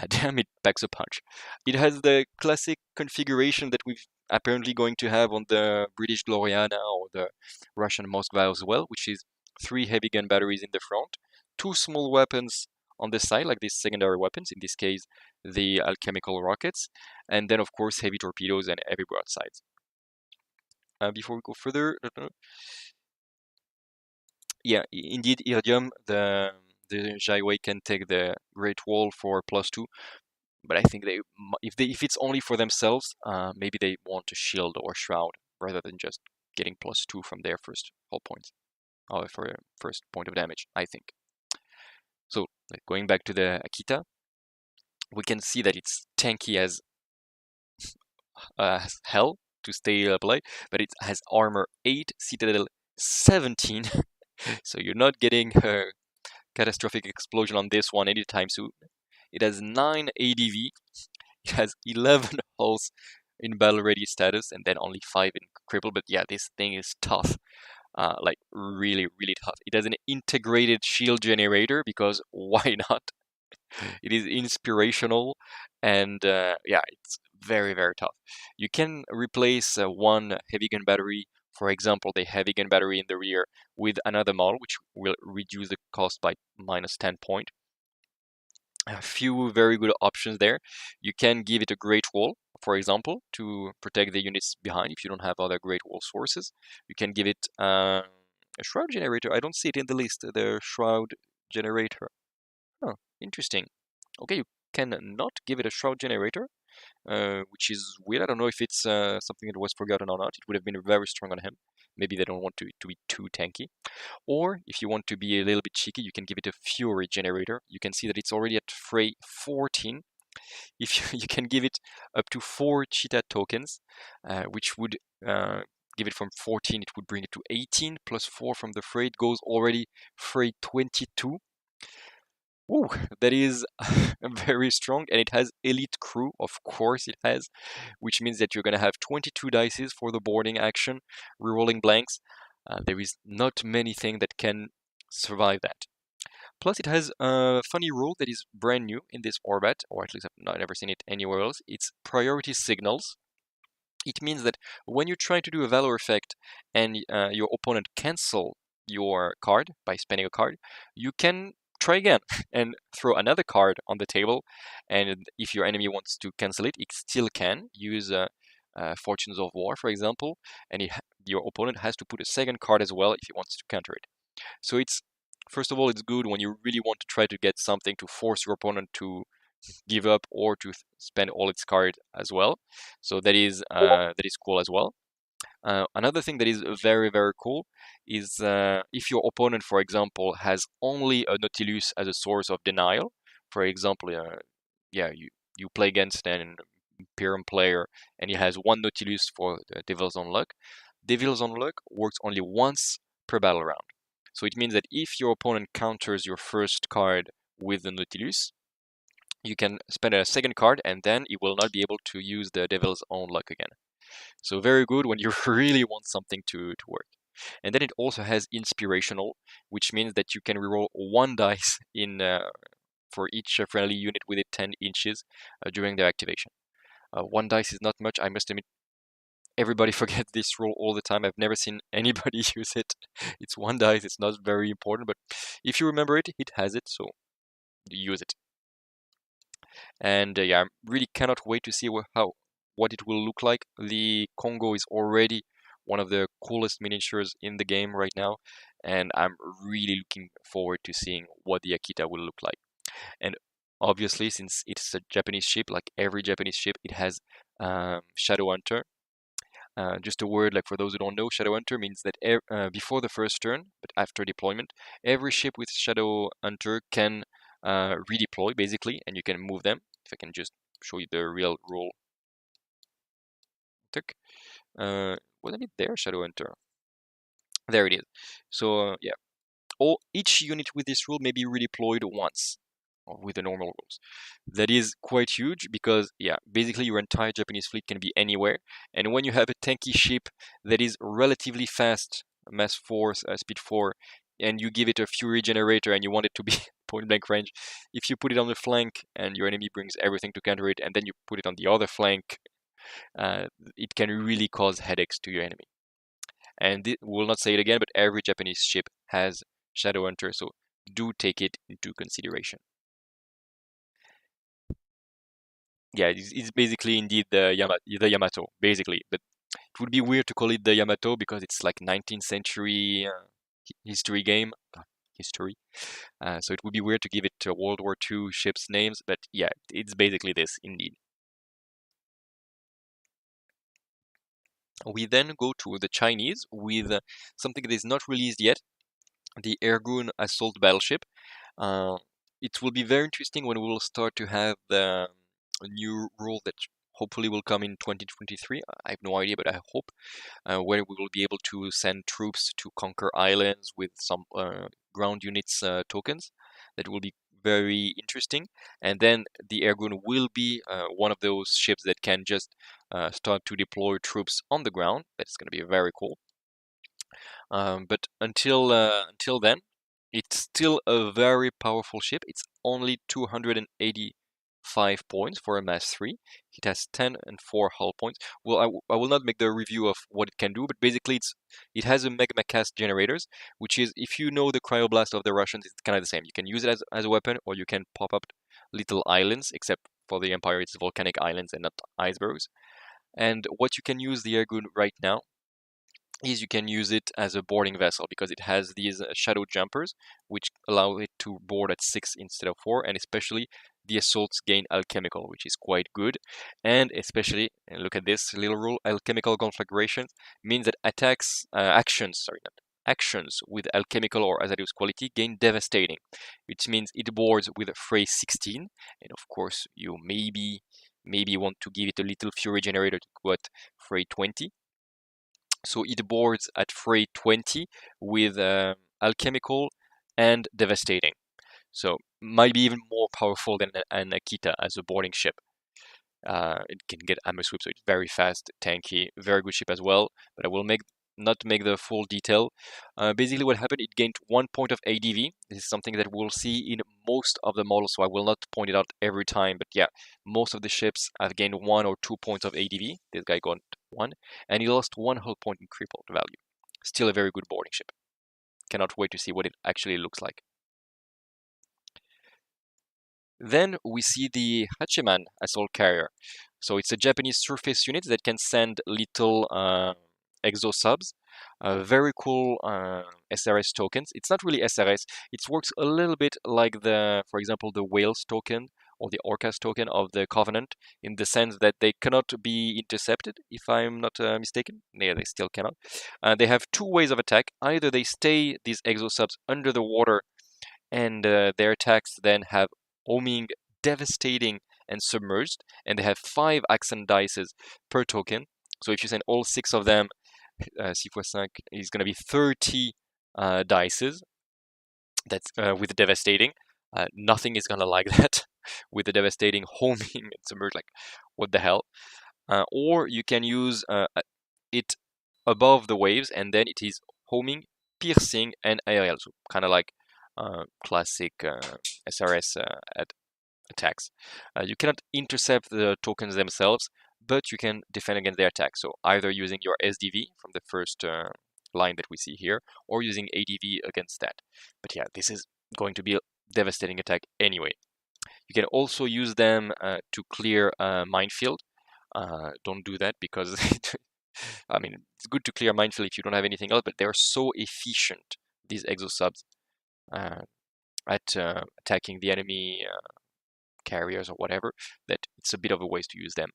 damn, it packs a punch. It has the classic configuration that we've apparently going to have on the British Gloriana or the Russian Moskva as well, which is 3 heavy gun batteries in the front, 2 small weapons on the side, like these secondary weapons, in this case the alchemical rockets, and then of course heavy torpedoes and heavy broadsides. Before we go further, yeah, indeed, Iridium, the Jaiwei can take the Great Wall for +2, but I think if it's only for themselves, maybe they want a shield or shroud rather than just getting +2 from their first hull points, for their first point of damage, I think. So going back to the Akita, we can see that it's tanky as hell to stay alive, but it has armor 8, citadel 17, so you're not getting a catastrophic explosion on this one anytime soon. It has 9 ADV, it has 11 hulls in battle ready status, and then only 5 in cripple, but yeah, this thing is tough. Like really, really tough. It has an integrated shield generator because why not? It is inspirational, and yeah, it's very, very tough. You can replace one heavy gun battery, for example, the heavy gun battery in the rear, with another model, which will reduce the cost by -10 point. A few very good options there. You can give it a Great Wall, for example, to protect the units behind if you don't have other Great Wall sources. You can give it a Shroud Generator. I don't see it in the list, the Shroud Generator. Oh, interesting. Okay, you can not give it a Shroud Generator, which is weird. I don't know if it's something that was forgotten or not. It would have been very strong on him. Maybe they don't want to be too tanky. Or if you want to be a little bit cheeky, you can give it a Fury Generator. You can see that it's already at fray 14. If you can give it up to 4 Cheetah tokens, which would give it from 14, it would bring it to 18, plus 4 from the fray. It goes already fray 22. Ooh, that is very strong, and it has elite crew, of course it has, which means that you're going to have 22 dices for the boarding action, rerolling blanks. There is not many things that can survive that. Plus, it has a funny rule that is brand new in this OrBat, or at least I've never seen it anywhere else. It's priority signals. It means that when you try to do a valor effect and your opponent cancel your card by spending a card, you can try again and throw another card on the table, and if your enemy wants to cancel it, it still can use Fortunes of War, for example, and your opponent has to put a second card as well if he wants to counter it. So it's, first of all, it's good when you really want to try to get something to force your opponent to give up or to spend all its cards as well. So that is cool as well. Another thing that is very, very cool is if your opponent, for example, has only a Nautilus as a source of denial. For example, yeah, you play against an Imperium player and he has one Nautilus for Devil's Own Luck. Devil's Own Luck works only once per battle round. So it means that if your opponent counters your first card with the Nautilus, you can spend a second card and then it will not be able to use the Devil's Own Luck again. So very good when you really want something to work. And then it also has inspirational, which means that you can reroll 1 dice in for each friendly unit within 10 inches during their activation. 1 dice is not much, I must admit. Everybody forgets this rule all the time. I've never seen anybody use it. It's 1 dice, it's not very important, but if you remember it, it has it, so use it. And yeah, I really cannot wait to see what it will look like. The Congo is already one of the coolest miniatures in the game right now, and I'm really looking forward to seeing what the Akita will look like. And obviously, since it's a Japanese ship, like every Japanese ship, it has Shadow Hunter. Just a word, like for those who don't know, Shadow Hunter means that before the first turn, but after deployment, every ship with Shadow Hunter can redeploy basically, and you can move them. If I can just show you the real rule. Wasn't it there, Shadow Hunter? There it is. So yeah, each unit with this rule may be redeployed once with the normal rules. That is quite huge because, yeah, basically your entire Japanese fleet can be anywhere. And when you have a tanky ship that is relatively fast, mass 4, speed 4, and you give it a fury generator and you want it to be point blank range, if you put it on the flank and your enemy brings everything to counter it, and then you put it on the other flank, it can really cause headaches to your enemy. And we'll not say it again, but every Japanese ship has Shadow Hunter, so do take it into consideration. Yeah, it's basically indeed the Yamato, basically. But it would be weird to call it the Yamato because it's like 19th century history game. History. So it would be weird to give it to World War II ships names, but yeah, it's basically this indeed. We then go to the Chinese with something that is not released yet, the Airgun Assault Battleship. It will be very interesting when we will start to have the new rule that hopefully will come in 2023. I have no idea, but I hope, where we will be able to send troops to conquer islands with some ground units tokens. That will be very interesting. And then the Airgun will be one of those ships that can just start to deploy troops on the ground. That's going to be very cool. But until then, it's still a very powerful ship. It's only 285 points for a mass 3. It has 10 and 4 hull points. Well, I will not make the review of what it can do, but basically it has a magma cast generators, which is, if you know the cryoblast of the Russians, it's kind of the same. You can use it as a weapon, or you can pop up little islands, except for the Empire it's volcanic islands and not icebergs. And what you can use the Airgun right now is you can use it as a boarding vessel because it has these shadow jumpers which allow it to board at 6 instead of 4, and especially the assaults gain alchemical, which is quite good. And especially, look at this little rule, alchemical conflagrations means that actions with alchemical or hazardous quality gain devastating, which means it boards with fray 16, and of course you maybe want to give it a little fury generator to go at fray 20. So it boards at fray 20 with alchemical and devastating. So might be even more powerful than an Akita as a boarding ship. It can get armor sweep, so it's very fast, tanky, very good ship as well. But I will not make the full detail. Basically what happened, it gained 1 point of ADV. This is something that we'll see in most of the models, so I will not point it out every time, but yeah, most of the ships have gained 1 or 2 points of ADV. This guy got 1, and he lost 1 hull point in crippled value. Still a very good boarding ship. Cannot wait to see what it actually looks like. Then we see the Hachiman assault carrier. So it's a Japanese surface unit that can send little exo subs. Very cool SRS tokens. It's not really SRS. It works a little bit like for example, the Whales token or the Orcas token of the Covenant, in the sense that they cannot be intercepted, if I'm not mistaken. Yeah, they still cannot. They have 2 ways of attack. Either they stay these exo subs under the water, and their attacks then have homing, devastating, and submerged, and they have 5 accent dices per token. So if you send all 6 of them, C+5 is going to be 30 dices. That's with devastating. Nothing is going to like that with the devastating, homing, and submerged. Like, what the hell? Or you can use it above the waves, and then it is homing, piercing, and aerial. So kind of like classic SRS attacks. You cannot intercept the tokens themselves, but you can defend against their attack. So either using your SDV from the first line that we see here, or using ADV against that. But yeah, this is going to be devastating attack anyway. You can also use them to clear minefield. Don't do that because I mean, it's good to clear minefield if you don't have anything else, but they're so efficient, these exosubs, at attacking the enemy carriers or whatever, that it's a bit of a waste to use them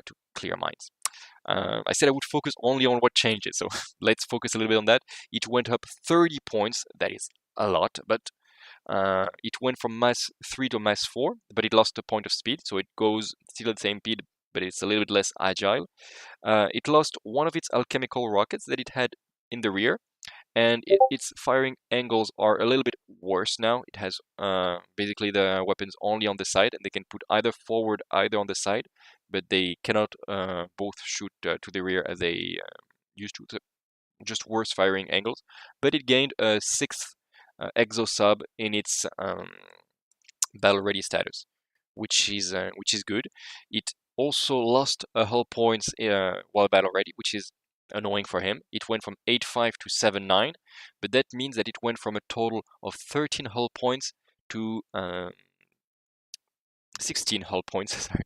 to clear mines. I said I would focus only on what changes, so let's focus a little bit on that. It went up 30 points, that is a lot, but it went from mass 3 to mass 4, but it lost a point of speed, so it goes still at the same speed, but it's a little bit less agile. It lost one of its alchemical rockets that it had in the rear, and its firing angles are a little bit worse now. It has basically the weapons only on the side, and they can put either forward, either on the side, but they cannot both shoot to the rear as they used to. Just worse firing angles. But it gained a 6th exo sub in its battle ready status, which is good. It also lost a hull points while battle ready, which is annoying for him. It went from 8.5 to 7.9, but that means that it went from a total of 13 hull points to 16 hull points. Sorry.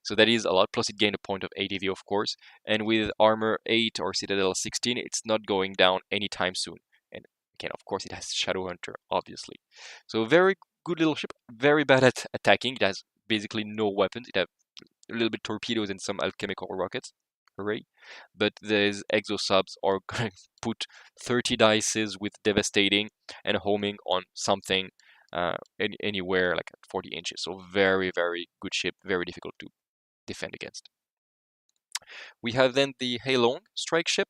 So that is a lot. Plus it gained a point of ADV, of course. And with armor 8 or Citadel 16, it's not going down anytime soon. And again, of course, it has Shadow Hunter, obviously. So very good little ship. Very bad at attacking. It has basically no weapons. It has a little bit torpedoes and some alchemical rockets. Hooray. But these exosubs are going to put 30 dices with devastating and homing on something anywhere like 40 inches. So very, very good ship, very difficult to defend against. We have then the Heilong strike ship,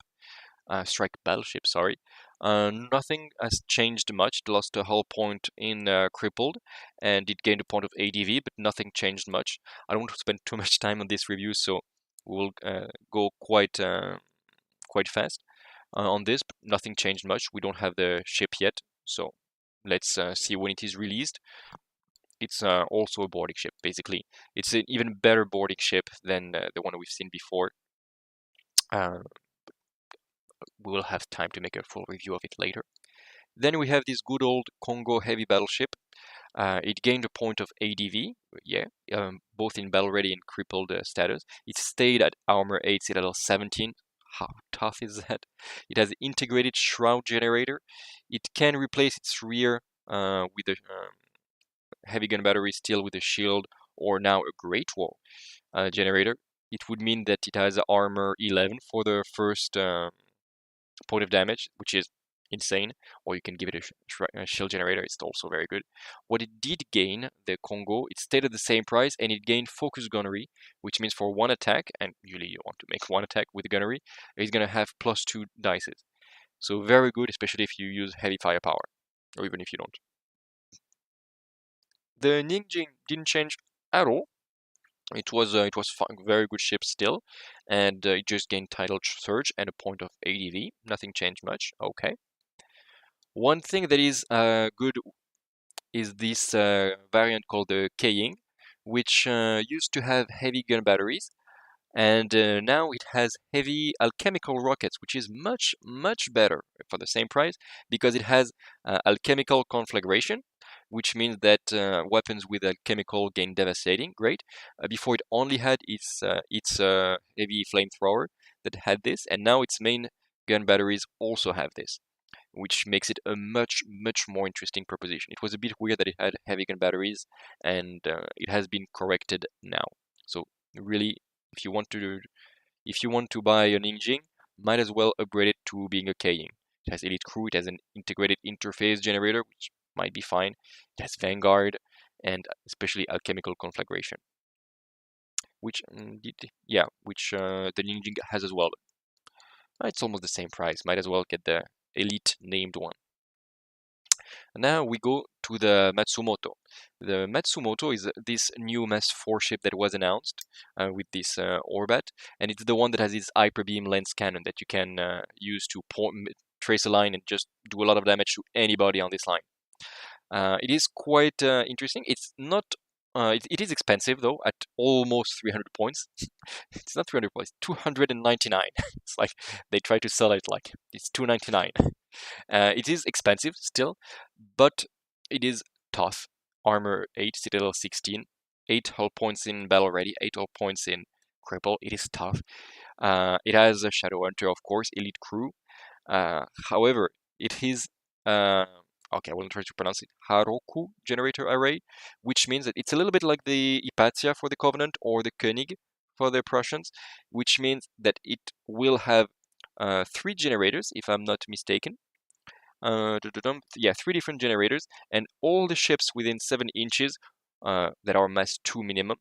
strike battleship, sorry. Nothing has changed much. It lost a hull point in crippled, and it gained a point of ADV, but nothing changed much. I don't want to spend too much time on this review, so we'll go quite fast on this. But nothing changed much. We don't have the ship yet, so let's see when it is released. It's also a boarding ship, basically. It's an even better boarding ship than the one we've seen before. We will have time to make a full review of it later. Then we have this good old Congo heavy battleship. It gained a point of ADV, yeah, both in battle ready and crippled status. It stayed at armor 8, Citadel 17. How tough is that? It has integrated shroud generator. It can replace its rear with a heavy gun battery still with a shield, or now a Great Wall generator. It would mean that it has armor 11 for the first point of damage, which is insane. Or you can give it a shield generator, it's also very good. What it did gain, the Congo, it stayed at the same price, and it gained focus gunnery, which means for one attack, and usually you want to make one attack with gunnery, it's going to have +2 dices. So very good, especially if you use heavy firepower, or even if you don't. The Ninjing didn't change at all. It was very good ship still, and it just gained Tidal Surge and a point of ADV. Nothing changed much. Okay. One thing that is good is this variant called the Keying, which used to have heavy gun batteries, and now it has heavy alchemical rockets, which is much better for the same price because it has alchemical conflagration, which means that weapons with alchemical gain devastating. Great. Before it only had its heavy flamethrower that had this, and now its main gun batteries also have this, which makes it a much more interesting proposition. It was a bit weird that it had heavy gun batteries, and it has been corrected now. So really, if you want to buy an Ninjing, might as well upgrade it to being a Keying. It has elite crew, it has an integrated interface generator, which might be fine. It has Vanguard, and especially alchemical conflagration, which the Ninjing has as well. It's almost the same price. Might as well get the elite named one. Now we go to the Matsumoto. The Matsumoto is this new Mass 4 ship that was announced with this OrBat, and it's the one that has this hyper beam lens cannon that you can use to trace a line and just do a lot of damage to anybody on this line. It is quite interesting. It's not. It is expensive though, at almost 300 points. It's not 300 points, 299. It's like they try to sell it like it's 299. It is expensive still, but it is tough. Armor 8, Citadel 16, 8 hull points in battle ready, 8 hull points in cripple. It is tough. It has a Shadow Hunter, of course, elite crew. However, it is okay, I will try to pronounce it, Haroku generator array, which means that it's a little bit like the Hypatia for the Covenant or the König for the Prussians, which means that it will have 3 generators, if I'm not mistaken. Yeah, 3 different generators, and all the ships within 7 inches that are mass 2 minimum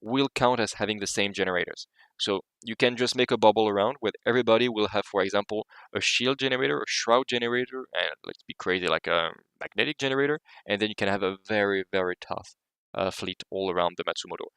will count as having the same generators. So you can just make a bubble around where everybody will have, for example, a shield generator, a shroud generator, and let's be crazy, like a magnetic generator, and then you can have a very, very tough fleet all around the Matsumoto.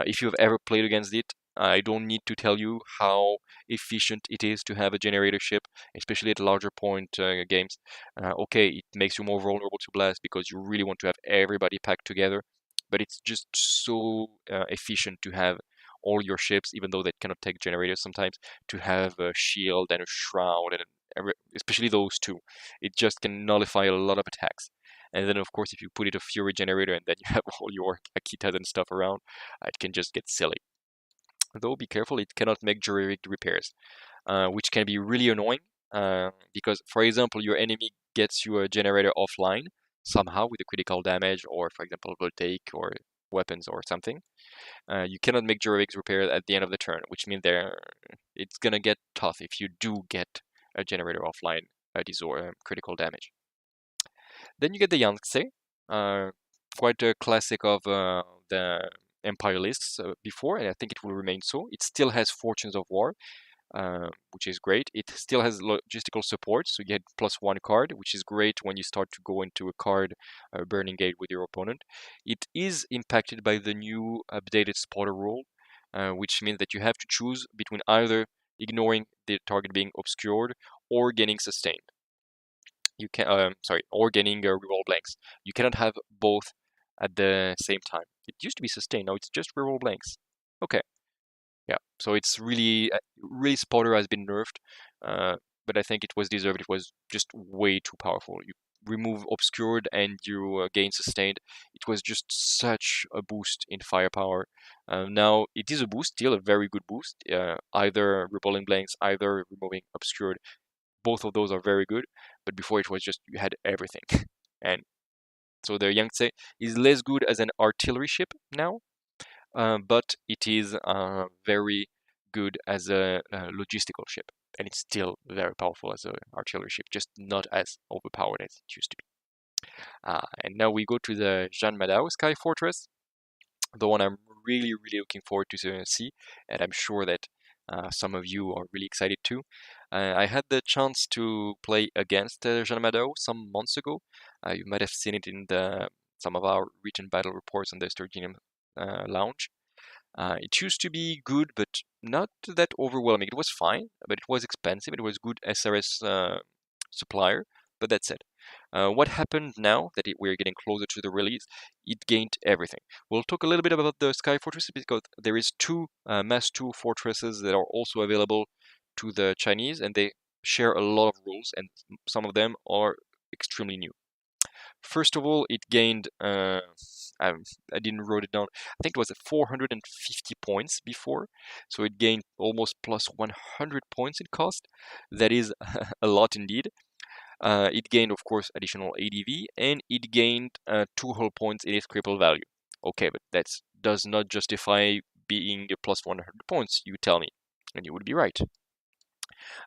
If you've ever played against it, I don't need to tell you how efficient it is to have a generator ship, especially at larger point games. Okay, it makes you more vulnerable to blast because you really want to have everybody packed together, but it's just so efficient to have all your ships, even though they cannot take generators sometimes, to have a shield and a shroud, and especially those two. It just can nullify a lot of attacks. And then, of course, if you put it a Fury generator and then you have all your Akitas and stuff around, it can just get silly. Though be careful, it cannot make jury-rigged repairs, which can be really annoying because, for example, your enemy gets you a generator offline somehow with a critical damage, or for example, voltaic or weapons or something. You cannot make jury-rigged repairs at the end of the turn, which means it's gonna get tough if you do get a generator offline critical damage. Then you get the Yangtze, quite a classic of the Empire lists before, and I think it will remain so. It still has Fortunes of War, which is great. It still has logistical support, so you get +1 card, which is great when you start to go into a card burning gate with your opponent. It is impacted by the new updated spotter rule, which means that you have to choose between either ignoring the target being obscured or getting sustained. You can, or getting reroll blanks. You cannot have both at the same time. It used to be sustained, now it's just reroll blanks. Okay. Yeah, so it's really spotter has been nerfed, but I think it was deserved. It was just way too powerful. You remove obscured and you gain sustained. It was just such a boost in firepower. Now it is a boost, still a very good boost. Either repelling blanks, either removing obscured. Both of those are very good, but before it was just you had everything. And so the Yangtze is less good as an artillery ship now, but it is very good as a logistical ship, and it's still very powerful as an artillery ship, just not as overpowered as it used to be. And now we go to the Jean Madao Sky Fortress, the one I'm really, really looking forward to see, and I'm sure that some of you are really excited too. I had the chance to play against Jean Madao some months ago. You might have seen it in some of our written battle reports on the Sturgeon Lounge. It used to be good, but not that overwhelming. It was fine, but it was expensive. It was good SRS supplier, but that's it. What happened now that we're getting closer to the release, it gained everything. We'll talk a little bit about the Sky Fortress because there is 2 Mass 2 fortresses that are also available to the Chinese, and they share a lot of rules, and some of them are extremely new. First of all, it gained, I didn't wrote it down, I think it was 450 points before, so it gained almost plus 100 points in cost. That is a lot indeed. It gained, of course, additional ADV, and it gained 2 hull points in its cripple value. Okay, but that does not justify being a plus 100 points, you tell me, and you would be right.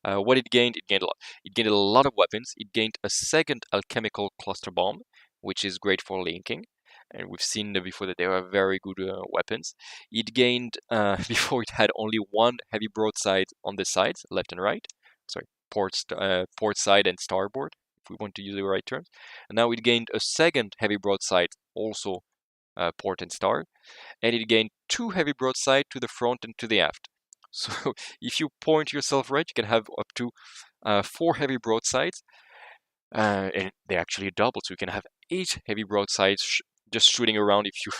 What it gained a lot. It gained a lot of weapons. It gained a second alchemical cluster bomb, which is great for linking. And we've seen before that they are very good weapons. It gained, before it had only 1 heavy broadside on the sides, left and right. Sorry, port side and starboard, if we want to use the right terms. And now it gained a second heavy broadside, also port and star. And it gained 2 heavy broadside to the front and to the aft. So if you point yourself right, you can have up to 4 heavy broadsides, and they actually double, so you can have 8 heavy broadsides just shooting around if you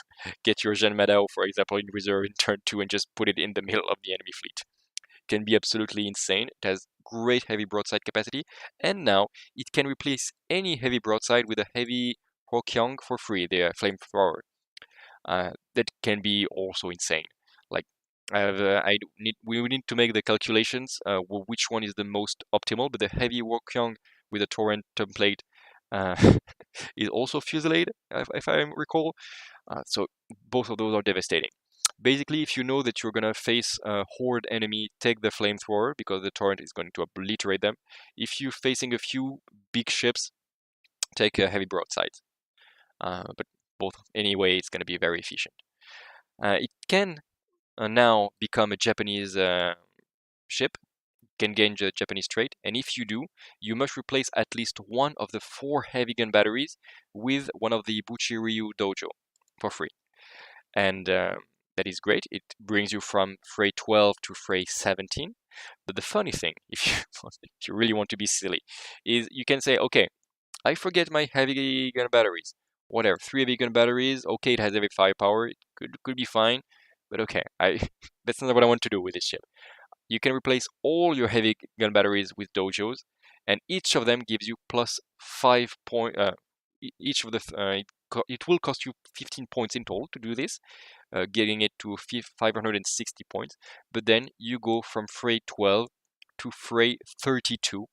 get your Jean Madao, for example, in reserve in turn 2 and just put it in the middle of the enemy fleet. It can be absolutely insane. It has great heavy broadside capacity, and now it can replace any heavy broadside with a heavy Hwokyong for free, the flamethrower. That can be also insane. Like we need to make the calculations which one is the most optimal, but the heavy Hwokyong with a torrent template uh, is also Fusillade, if I recall. So both of those are devastating. Basically, if you know that you're gonna face a horde enemy, take the flamethrower because the torrent is going to obliterate them. If you're facing a few big ships, take a heavy broadside. But both anyway, it's gonna be very efficient. It can now become a Japanese ship, can gain the Japanese trait, and if you do, you must replace at least one of the 4 heavy gun batteries with one of the Buchiryu Dojo for free. And that is great. It brings you from fray 12 to fray 17. But the funny thing, if you really want to be silly, is you can say, okay, I forget my heavy gun batteries. Whatever, 3 heavy gun batteries. Okay, it has heavy firepower. It could be fine. But okay, that's not what I want to do with this ship. You can replace all your heavy gun batteries with dojos, and each of them gives you plus 5 point. Each of the it will cost you 15 points in total to do this, getting it to 560 points. But then you go from fray 12 to fray 32.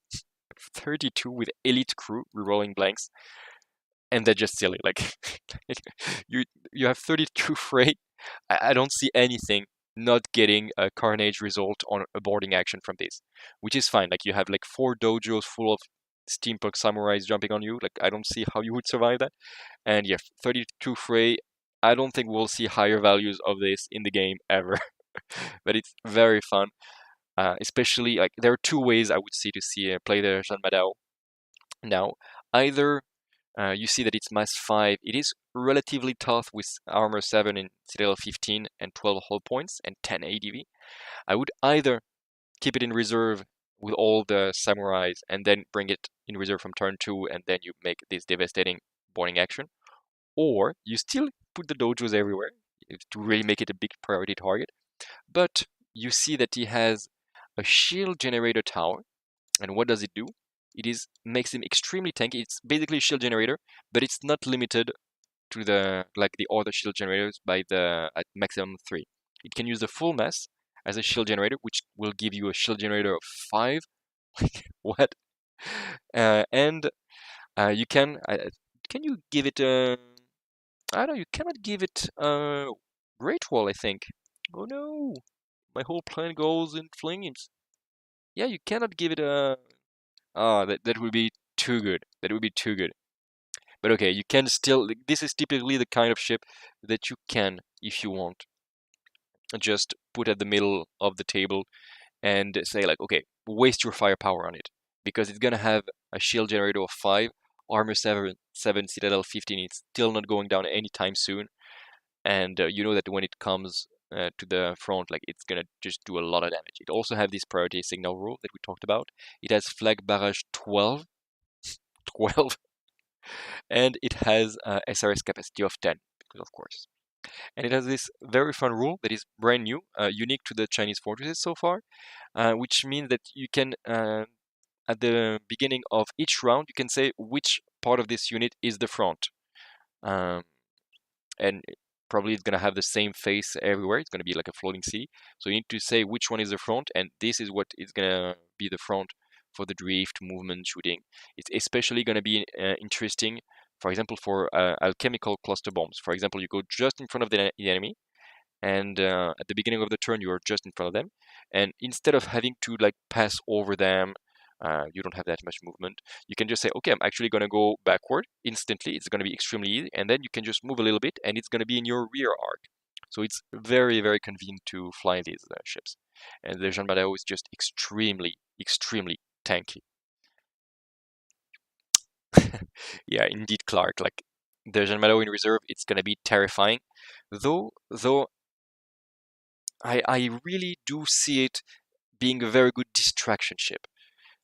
32 with elite crew rerolling blanks, and they're just silly. Like you have 32 fray. I don't see anything not getting a carnage result on a boarding action from this, which is fine. Like you have like 4 dojos full of steampunk samurais jumping on you. Like I don't see how you would survive that. And yeah, 32 fray. I don't think we'll see higher values of this in the game ever, but it's very fun. Especially like there are 2 ways I would see to play the Jean Madao now. Either you see that it's mass 5. It is relatively tough with armor 7 and Citadel 15 and 12 hull points and 10 ADV. I would either keep it in reserve with all the samurais and then bring it in reserve from turn 2 and then you make this devastating boarding action. Or you still put the dojos everywhere to really make it a big priority target. But you see that he has a shield generator tower. And what does it do? It makes him extremely tanky. It's basically a shield generator, but it's not limited to the other shield generators at maximum 3. It can use the full mass as a shield generator, which will give you a shield generator of 5. Like what? And you can you give it a I don't know, you cannot give it a Great Wall, I think. Oh no, my whole plan goes in flames. Yeah, you cannot give it a that would be too good. That would be too good. But okay, you can still. This is typically the kind of ship that you can, if you want, just put at the middle of the table and say like, okay, waste your firepower on it because it's gonna have a shield generator of 5, armor 7, Citadel 15. It's still not going down anytime soon, and you know that when it comes to the front, like it's gonna just do a lot of damage. It also have this priority signal rule that we talked about. It has flag barrage 12, 12, and it has SRS capacity of 10, because of course. And it has this very fun rule that is brand new, unique to the Chinese fortresses so far, which means that you can, at the beginning of each round, you can say which part of this unit is the front. And probably it's going to have the same face everywhere. It's going to be like a floating city. So you need to say which one is the front, and this is what is going to be the front for the drift, movement, shooting. It's especially going to be interesting, for example, for alchemical cluster bombs. For example, you go just in front of the enemy, and at the beginning of the turn, you are just in front of them. And instead of having to like pass over them, you don't have that much movement. You can just say, okay, I'm actually going to go backward instantly. It's going to be extremely easy. And then you can just move a little bit and it's going to be in your rear arc. So it's very, very convenient to fly these ships. And the Jean Madao is just extremely, extremely tanky. Yeah, indeed, Clark. Like the Jean Madao in reserve, it's going to be terrifying. Though I really do see it being a very good distraction ship.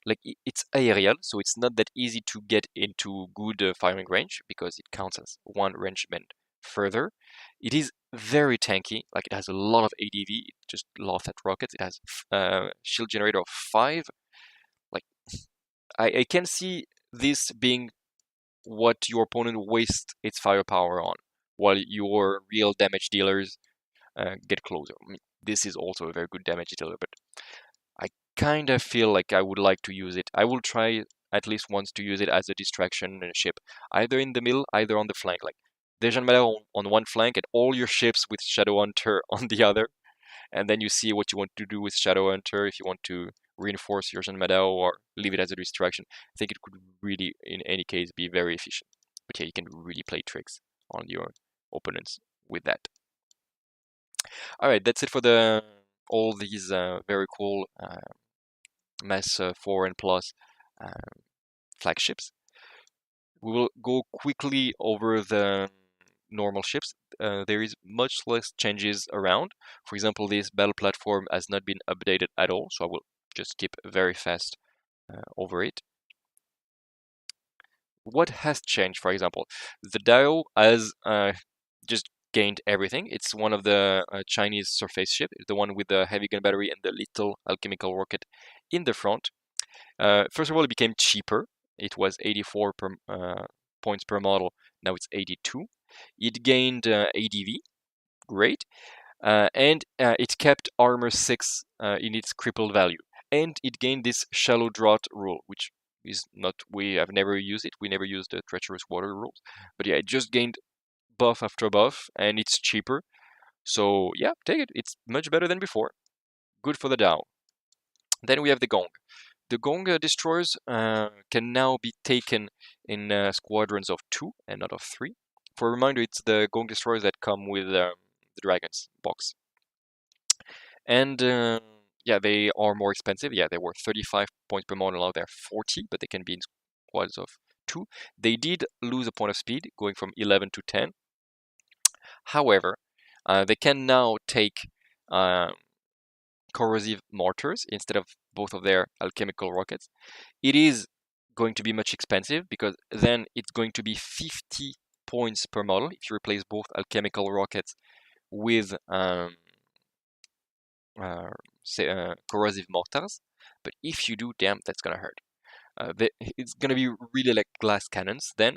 Like it's aerial, so it's not that easy to get into good firing range because it counts as one rangement further. It is very tanky, like it has a lot of ADV, it just laughs at rockets. It has shield generator of 5. Like I can see this being what your opponent wastes its firepower on, while your real damage dealers get closer. I mean, this is also a very good damage dealer, but I kind of feel like I would like to use it. I will try at least once to use it as a distraction ship, either in the middle, either on the flank. Like Dejan Mala on one flank and all your ships with Shadowhunter on the other, and then you see what you want to do with Shadowhunter if you want to reinforce your Jean Madao or leave it as a distraction. I think it could really, in any case, be very efficient. But yeah, you can really play tricks on your opponents with that. All right, that's it for all these very cool mass 4 and plus flagships. We will go quickly over the normal ships. There is much less changes around. For example, this battle platform has not been updated at all, so I will just skip very fast over it. What has changed, for example? The Dao has just gained everything. It's one of the Chinese surface ship, the one with the heavy gun battery and the little alchemical rocket in the front. First of all, it became cheaper. It was 84 points per model. Now it's 82. It gained ADV, great, and it kept armor 6 in its crippled value. And it gained this shallow draught rule, which is not, we have never used it. We never used the treacherous water rules. But yeah, it just gained buff after buff, and it's cheaper. So yeah, take it. It's much better than before. Good for the Dao. Then we have the Gong. The Gong destroyers can now be taken in squadrons of 2 and not of 3. For a reminder, it's the Gong destroyers that come with the Dragons box. And yeah, they are more expensive. Yeah, they were 35 points per model, now they're 40, but they can be in squads of 2. They did lose a point of speed, going from 11 to 10. However, they can now take corrosive mortars instead of both of their alchemical rockets. It is going to be much expensive because then it's going to be 50 points per model if you replace both alchemical rockets with corrosive mortars. But if you do, damn, that's gonna hurt. It's gonna be really like glass cannons then.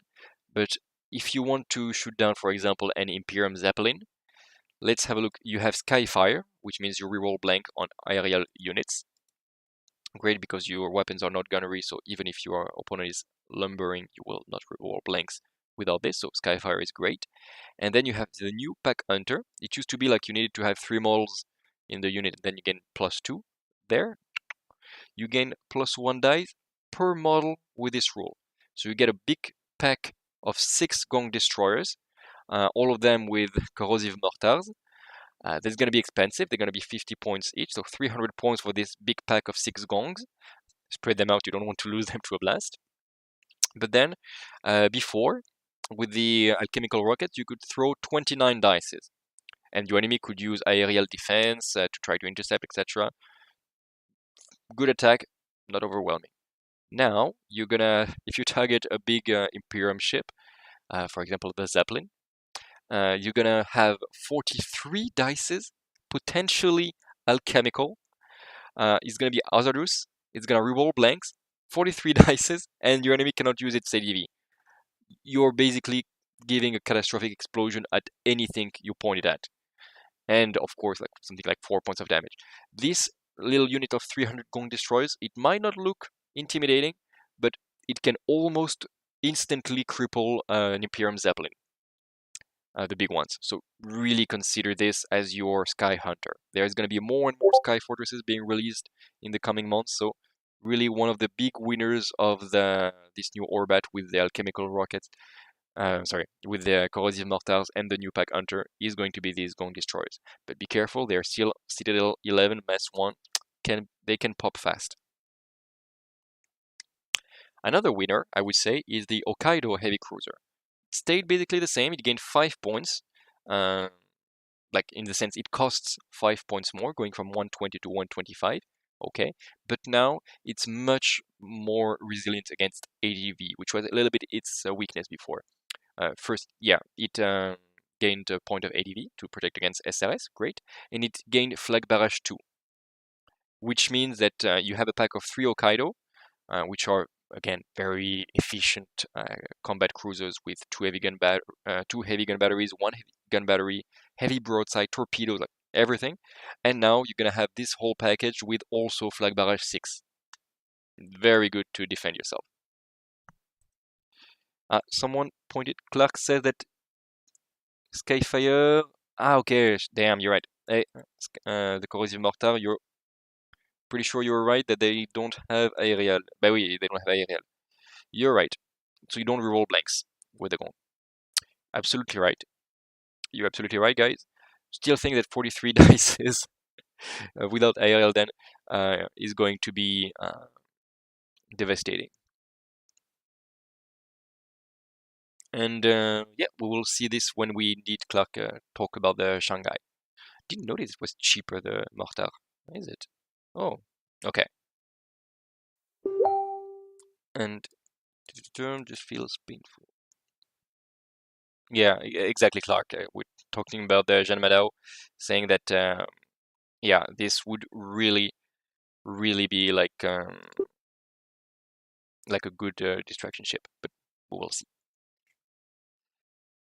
But if you want to shoot down, for example, an Imperium Zeppelin, let's have a look. You have Skyfire, which means you reroll blank on aerial units. Great, because your weapons are not gunnery, so even if your opponent is lumbering, you will not reroll blanks without this, so Skyfire is great. And then you have the new Pack Hunter. It used to be like you needed to have 3 models in the unit, and then you gain +2 there. You gain +1 dice per model with this rule. So you get a big pack of 6 Gong destroyers, all of them with corrosive mortars. That's going to be expensive. They're going to be 50 points each, so 300 points for this big pack of 6 gongs. Spread them out, you don't want to lose them to a blast. But then, before, with the alchemical rocket, you could throw 29 dices. And your enemy could use aerial defense to try to intercept, etc. Good attack, not overwhelming. Now, you're gonna, if you target a big Imperium ship, for example, the Zeppelin, you're gonna have 43 dices, potentially alchemical. It's gonna be hazardous. It's gonna reroll blanks, 43 dices, and your enemy cannot use its ADV. You're basically giving a catastrophic explosion at anything you point it at. And of course, like something like 4 points of damage. This little unit of 300 Gong destroyers, it might not look intimidating, but it can almost instantly cripple an Imperium Zeppelin. The big ones. So really consider this as your Sky Hunter. There's going to be more and more Sky Fortresses being released in the coming months. So really one of the big winners of this new OrBat with the alchemical rockets, with the corrosive mortars and the new Pack Hunter is going to be these Gong destroyers. But be careful, they're still Citadel 11 Mass 1. They can pop fast. Another winner, I would say, is the Hokkaido Heavy Cruiser. Stayed basically the same. It gained 5 points. Like in the sense it costs 5 points more, going from 120 to 125. Okay, but now it's much more resilient against ADV, which was a little bit its weakness before. First, yeah, it gained a point of ADV to protect against SRS, great, and it gained Flag Barrage 2, which means that you have a pack of 3 Hokkaido, which are again, very efficient combat cruisers with two heavy gun batteries, one heavy gun battery, heavy broadside, torpedoes, like everything. And now you're gonna have this whole package with also flag barrage 6. Very good to defend yourself. Someone pointed. Clark said that Skyfire. Okay, damn, you're right. Hey, the corrosive mortar. You're pretty sure you're right that they don't have aerial. Bah oui, they don't have aerial. You're right. So you don't reroll blanks with the gun. Absolutely right. You're absolutely right, guys. Still think that 43 dice is without aerial then is going to be devastating. And yeah, we will see this when we indeed Clark talk about the Shanghai. Didn't notice it was cheaper, the mortar. Is it? Oh, okay. And the term just feels painful. Yeah, exactly, Clark. We're talking about the Jean Madao, saying that yeah, this would really be like a good distraction ship, but we will see.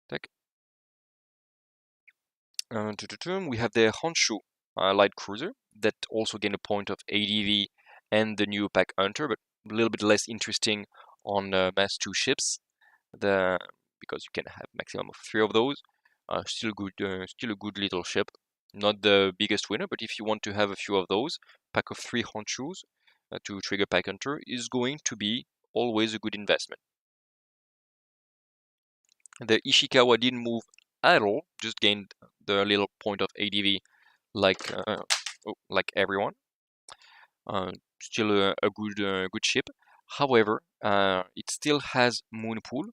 Tak. We have the Honshu light cruiser that also gain a point of ADV and the new Pack Hunter, but a little bit less interesting on Mass 2 ships. Because you can have maximum of 3 of those. Still a good little ship. Not the biggest winner, but if you want to have a few of those, pack of 3 Honshus to trigger Pack Hunter is going to be always a good investment. The Ishikawa didn't move at all, just gained the little point of ADV like everyone. Still a good ship. However, it still has Moon Pool,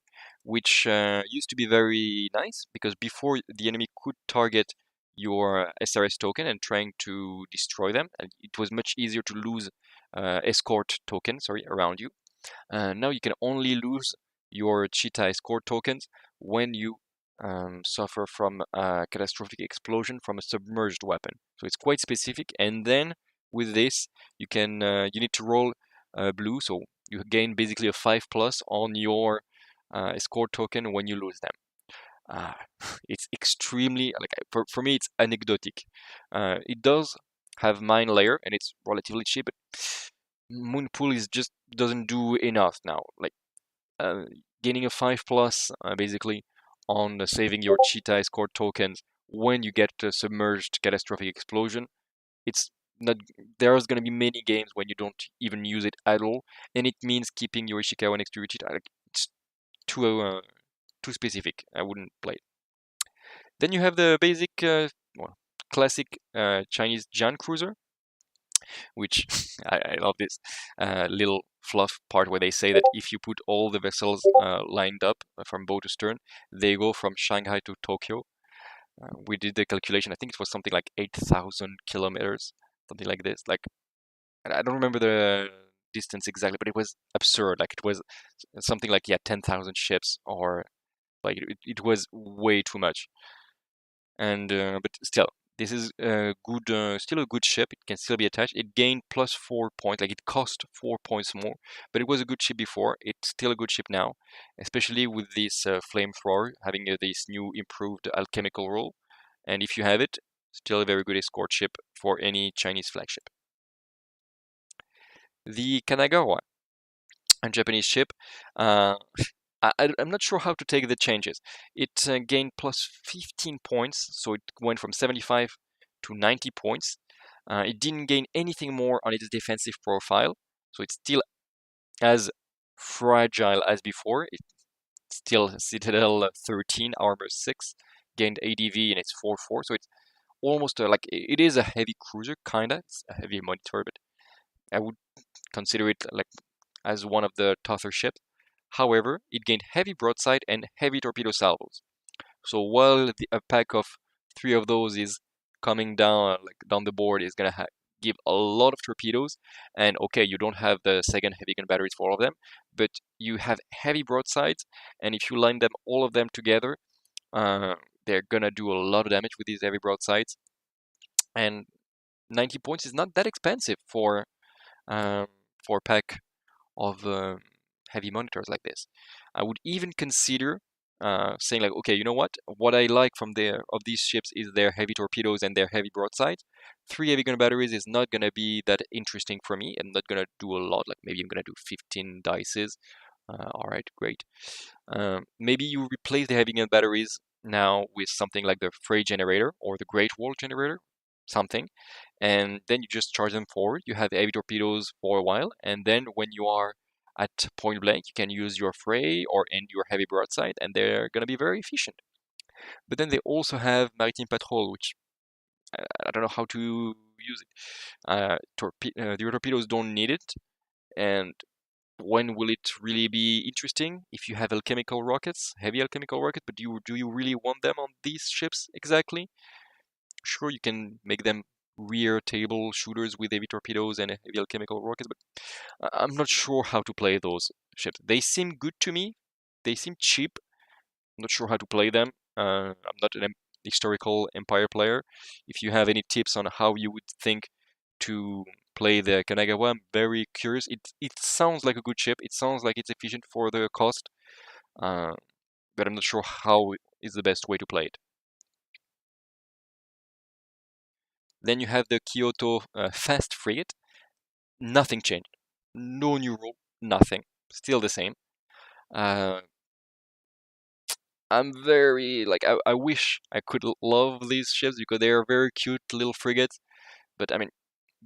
which used to be very nice because before the enemy could target your SRS token and trying to destroy them, and it was much easier to lose escort token, around you. Now you can only lose your Cheetah escort tokens when you suffer from a catastrophic explosion from a submerged weapon. So it's quite specific. And then with this, you need to roll blue, so you gain basically a 5+ on your escort token when you lose them. It's extremely for me it's anecdotic. It does have mine layer and it's relatively cheap, but Moonpool is just doesn't do enough now. Like gaining a 5+ basically on saving your Cheetah escort tokens when you get a submerged catastrophic explosion. It's not. There's gonna be many games when you don't even use it at all, and it means keeping your Ishikawa next to your Cheetah. Like, it's too specific. I wouldn't play it. Then you have the basic, classic Chinese Jian cruiser, which I love this little fluff part where they say that if you put all the vessels lined up from bow to stern, they go from Shanghai to Tokyo. We did the calculation. I think it was something like 8,000 kilometers, something like this. Like, I don't remember the distance exactly, but it was absurd. Like, it was something like 10,000 ships, or like it was way too much. And but still, this is still a good ship. It can still be attached. It gained +4 points, like it cost 4 points more, but it was a good ship before. It's still a good ship now, especially with this flamethrower having this new improved alchemical rule. And if you have it, still a very good escort ship for any Chinese flagship. The Kanagawa, a Japanese ship. I'm not sure how to take the changes. It gained +15 points, so it went from 75 to 90 points. It didn't gain anything more on its defensive profile, so it's still as fragile as before. It's still Citadel 13, Armor 6, gained ADV and it's 4/4, so it's almost like it is a heavy cruiser, kinda. It's a heavy monitor, but I would consider it like as one of the tougher ships. However, it gained heavy broadside and heavy torpedo salvos. So while a pack of 3 of those is coming down down the board, is gonna give a lot of torpedoes. And okay, you don't have the second heavy gun batteries for all of them, but you have heavy broadsides, and if you line them all of them together, they're gonna do a lot of damage with these heavy broadsides. And 90 points is not that expensive for a pack of heavy monitors like this. I would even consider saying like, okay, you know what I like from these ships is their heavy torpedoes and their heavy broadsides. 3 heavy gun batteries is not gonna be that interesting for me. I'm not gonna do a lot, like maybe I'm gonna do 15 dices. All right, great. Maybe you replace the heavy gun batteries now with something like the freight generator or the Great Wall generator, something, and then you just charge them forward. You have heavy torpedoes for a while, and then when you are at point blank, you can use your fray or end your heavy broadside, and they're gonna be very efficient. But then they also have maritime patrol, which I don't know how to use it. The torpedoes don't need it, and when will it really be interesting? If you have alchemical rockets, heavy alchemical rockets, but do you really want them on these ships exactly? Sure, you can make them rear table shooters with heavy torpedoes and heavy alchemical rockets, but I'm not sure how to play those ships. They seem good to me. They seem cheap. I'm not sure how to play them. I'm not an historical Empire player. If you have any tips on how you would think to play the Kanagawa, I'm very curious. It sounds like a good ship. It sounds like it's efficient for the cost, uh, but I'm not sure how is the best way to play it. Then you have the Kyoto fast frigate. Nothing changed. No new rule. Nothing. Still the same. Uh, I'm very like I wish I could love these ships because they are very cute little frigates. But I mean,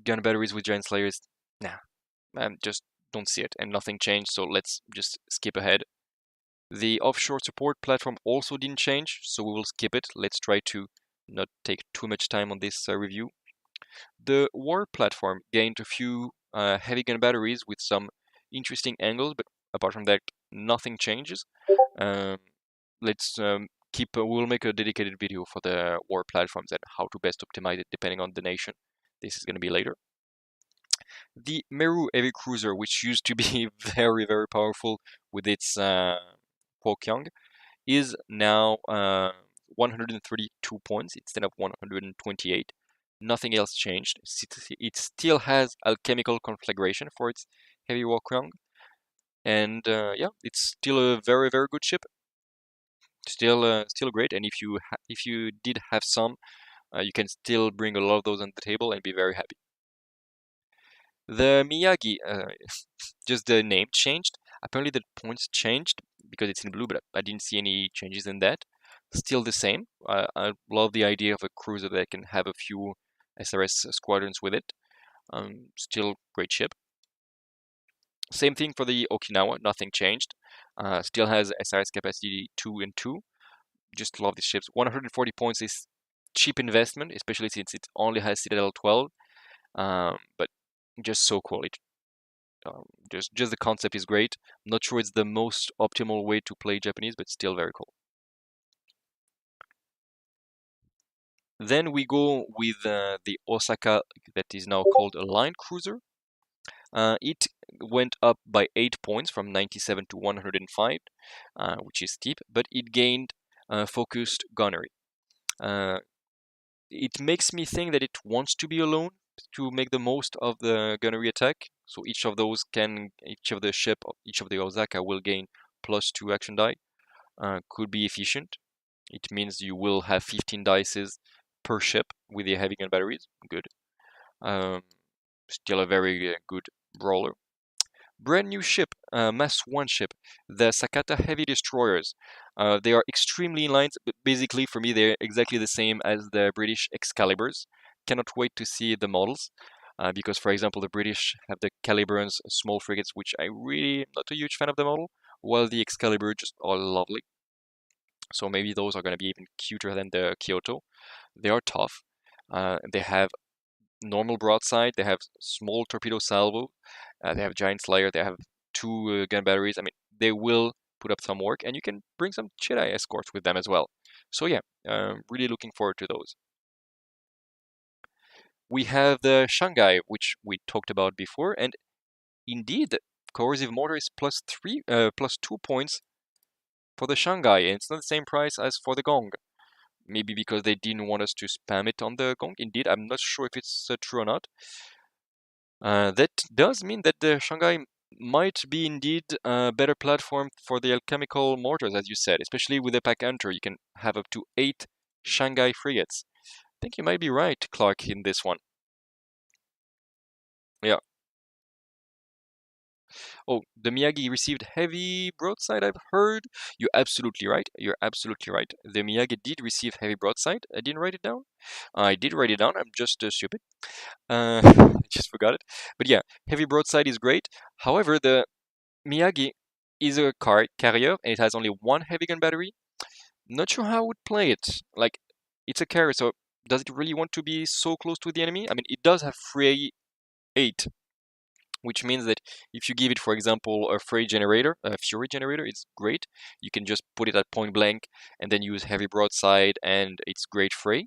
gun batteries with giant slayers, nah, I just don't see it, and nothing changed. So let's just skip ahead. The offshore support platform also didn't change, so we will skip it. Let's try to not take too much time on this review. The war platform gained a few heavy gun batteries with some interesting angles, but apart from that, nothing changes. Um, let's we'll make a dedicated video for the war platforms and how to best optimize it depending on the nation. This is going to be later. The Meru heavy cruiser, which used to be very, very powerful with its Pokyang, is now 132 points instead of 128. Nothing else changed. It still has alchemical conflagration for its heavy Pokyang, and yeah, it's still a very, very good ship. Still great. And if you did have some, you can still bring a lot of those on the table and be very happy. The Miyagi, just the name changed. Apparently the points changed because it's in blue, but I didn't see any changes in that. Still the same. I love the idea of a cruiser that can have a few SRS squadrons with it. Still great ship. Same thing for the Okinawa, nothing changed. Still has SRS capacity 2 and 2. Just love these ships. 140 points is cheap investment, especially since it only has Citadel 12. But just so cool. Just the concept is great. I'm not sure it's the most optimal way to play Japanese, but still very cool. Then we go with the Osaka that is now called a line cruiser. It went up by 8 points from 97 to 105, which is steep, but it gained focused gunnery. It makes me think that it wants to be alone to make the most of the gunnery attack. So each of the Osaka will gain +2 action die. Could be efficient. It means you will have 15 dices per ship with the heavy gun batteries. Good. Still a very good brawler. Brand new ship, Mass 1 ship, the Sakata Heavy Destroyers. They are extremely in line, but basically for me they're exactly the same as the British Excaliburs. Cannot wait to see the models, because for example the British have the Caliburns small frigates, which I really am not a huge fan of the model, while the Excalibur just are lovely. So maybe those are going to be even cuter than the Kyoto. They are tough. They have normal broadside, they have small torpedo salvo, they have giant slayer, they have 2 gun batteries. I mean, they will put up some work, and you can bring some Jedi escorts with them as well. So yeah, really looking forward to those. We have the Shanghai, which we talked about before, and indeed, corrosive mortar is +2 points for the Shanghai, and it's not the same price as for the Gong. Maybe because they didn't want us to spam it on the Gong. Indeed, I'm not sure if it's true or not. That does mean that the Shanghai might be indeed a better platform for the alchemical mortars, as you said, especially with the Pack Hunter. You can have up to 8 Shanghai frigates. I think you might be right, Clark, in this one. Yeah. Oh, the Miyagi received heavy broadside, I've heard. You're absolutely right. You're absolutely right. The Miyagi did receive heavy broadside. I didn't write it down. I did write it down. I'm just stupid. I just forgot it. But yeah, heavy broadside is great. However, the Miyagi is a carrier and it has only one heavy gun battery. Not sure how I would play it. Like, it's a carrier, so does it really want to be so close to the enemy? I mean, it does have Fray 8, which means that if you give it, for example, a Fury generator, it's great. You can just put it at point blank and then use heavy broadside, and it's great Fray.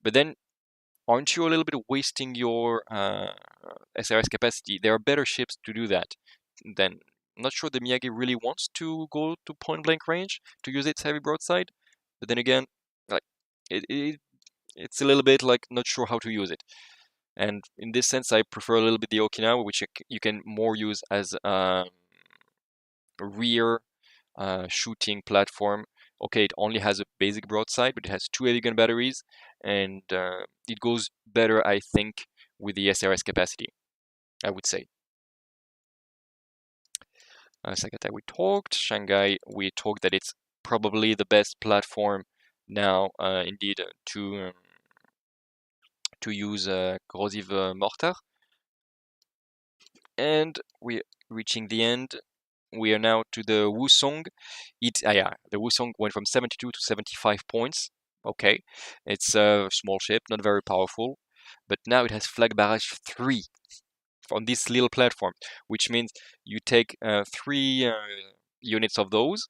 But then, aren't you a little bit wasting your SRS capacity? There are better ships to do that. Then, I'm not sure the Miyagi really wants to go to point blank range to use its heavy broadside. But then again, like it's a little bit like not sure how to use it. And in this sense, I prefer a little bit the Okinawa, which you can more use as a rear shooting platform. Okay, it only has a basic broadside, but it has 2 heavy gun batteries, and it goes better, I think, with the SRS capacity, I would say. Sakatai, we talked. Shanghai, we talked that it's probably the best platform now, indeed, to use corrosive mortar. And we're reaching the end. We are now to the Wusong. The Wusong went from 72 to 75 points. Okay, it's a small ship, not very powerful, but now it has flag barrage 3 on this little platform, which means you take 3 units of those,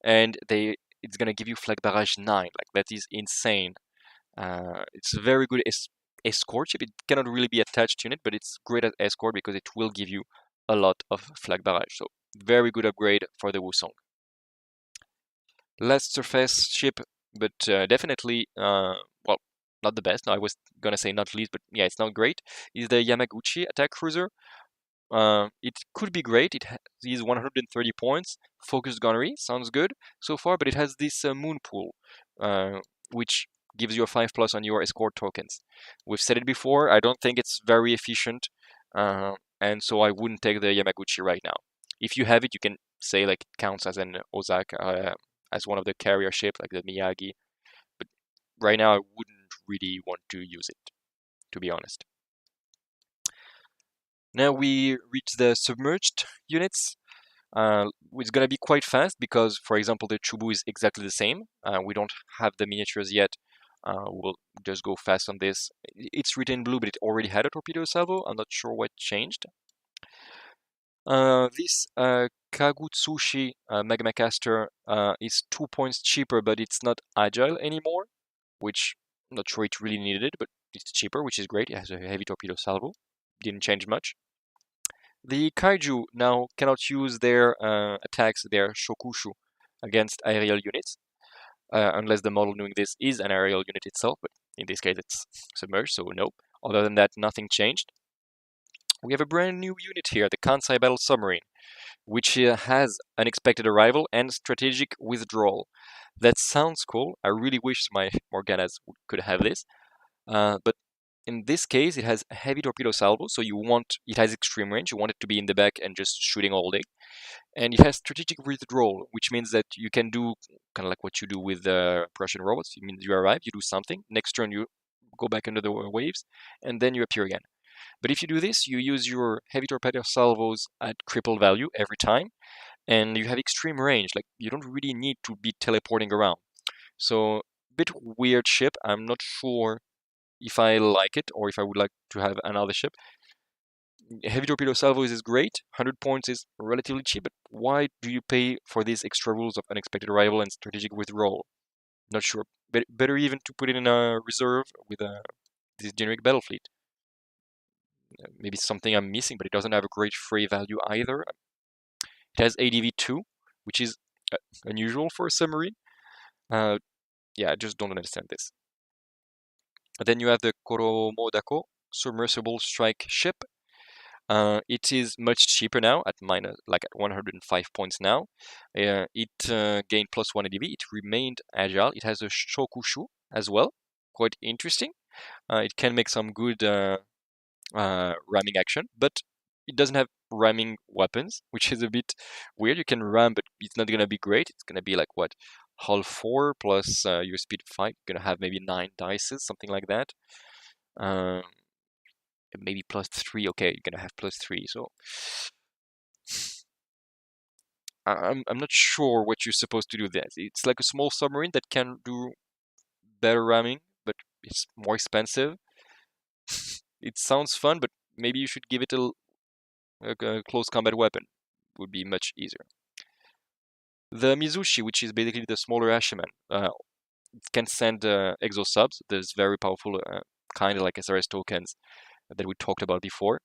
and it's gonna give you flag barrage 9. Like, that is insane. It's a very good escort ship. It cannot really be attached unit, but it's great at escort because it will give you a lot of flag barrage. So very good upgrade for the Wusong. Last surface ship, but definitely, well, not the best. No, I was gonna say not least, but yeah, it's not great. Is the Yamaguchi attack cruiser. It could be great. It has 130 points. Focused gunnery sounds good so far, but it has this moon pool, which gives you a 5+ on your escort tokens. We've said it before. I don't think it's very efficient, and so I wouldn't take the Yamaguchi right now. If you have it, you can say like it counts as an Osaka, as one of the carrier ships, like the Miyagi. But right now, I wouldn't really want to use it, to be honest. Now we reach the submerged units. It's going to be quite fast because, for example, the Chubu is exactly the same. We don't have the miniatures yet. We'll just go fast on this. It's written blue, but it already had a torpedo salvo. I'm not sure what changed. This Kagutsushi Magma Caster is 2 points cheaper, but it's not agile anymore, which I'm not sure it really needed it, but it's cheaper, which is great. It has a heavy torpedo salvo. Didn't change much. The Kaiju now cannot use their attacks, their Shokushu, against aerial units, unless the model doing this is an aerial unit itself, but in this case it's submerged, so no. Other than that, nothing changed. We have a brand new unit here, the Kansai Battle Submarine, which has unexpected arrival and strategic withdrawal. That sounds cool. I really wish my Morganas could have this. But in this case, it has heavy torpedo salvo, so it has extreme range. You want it to be in the back and just shooting all day. And it has strategic withdrawal, which means that you can do kind of like what you do with the Prussian robots. It means you arrive, you do something. Next turn, you go back under the waves, and then you appear again. But if you do this, you use your heavy torpedo salvos at crippled value every time, and you have extreme range. Like, you don't really need to be teleporting around. So, bit weird ship. I'm not sure if I like it or if I would like to have another ship. Heavy torpedo salvos is great. 100 points is relatively cheap, but why do you pay for these extra rules of unexpected arrival and strategic withdrawal? Not sure. Better even to put it in a reserve with this generic battle fleet. Maybe something I'm missing, but it doesn't have a great free value either. It has ADV2, which is unusual for a submarine. Yeah, I just don't understand this. And then you have the Koromodako submersible strike ship. It is much cheaper now at at 105 points now. It gained +1 ADV. It remained agile. It has a shokushu as well, quite interesting. It can make some good ramming action, but it doesn't have ramming weapons, which is a bit weird. You can ram, but it's not gonna be great. It's gonna be like what, hull 4 plus your speed 5. You're gonna have maybe 9 dices, something like that. Um, maybe +3. Okay, you're gonna have +3. So I'm not sure what you're supposed to do there. It's like a small submarine that can do better ramming, but it's more expensive. It sounds fun, but maybe you should give it a close combat weapon. Would be much easier. The Mizushi, which is basically the smaller Ashiman, it can send exo subs. There's very powerful, kind of like SRS tokens that we talked about before.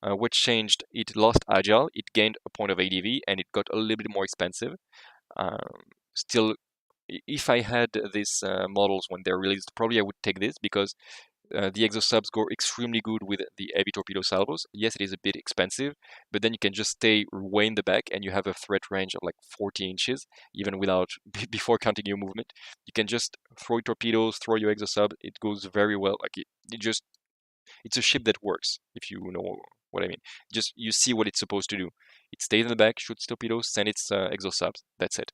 What changed? It lost agile, it gained a point of ADV, and it got a little bit more expensive. Still, if I had these models when they're released, probably I would take this because the exosubs go extremely good with the heavy torpedo salvos. Yes, it is a bit expensive, but then you can just stay way in the back and you have a threat range of like 40 inches, even without before counting your movement. You can just throw your torpedoes, throw your exosub. It goes very well. Like it's a ship that works, if you know what I mean. Just you see what it's supposed to do. It stays in the back, shoots torpedoes, send its exosubs. That's it.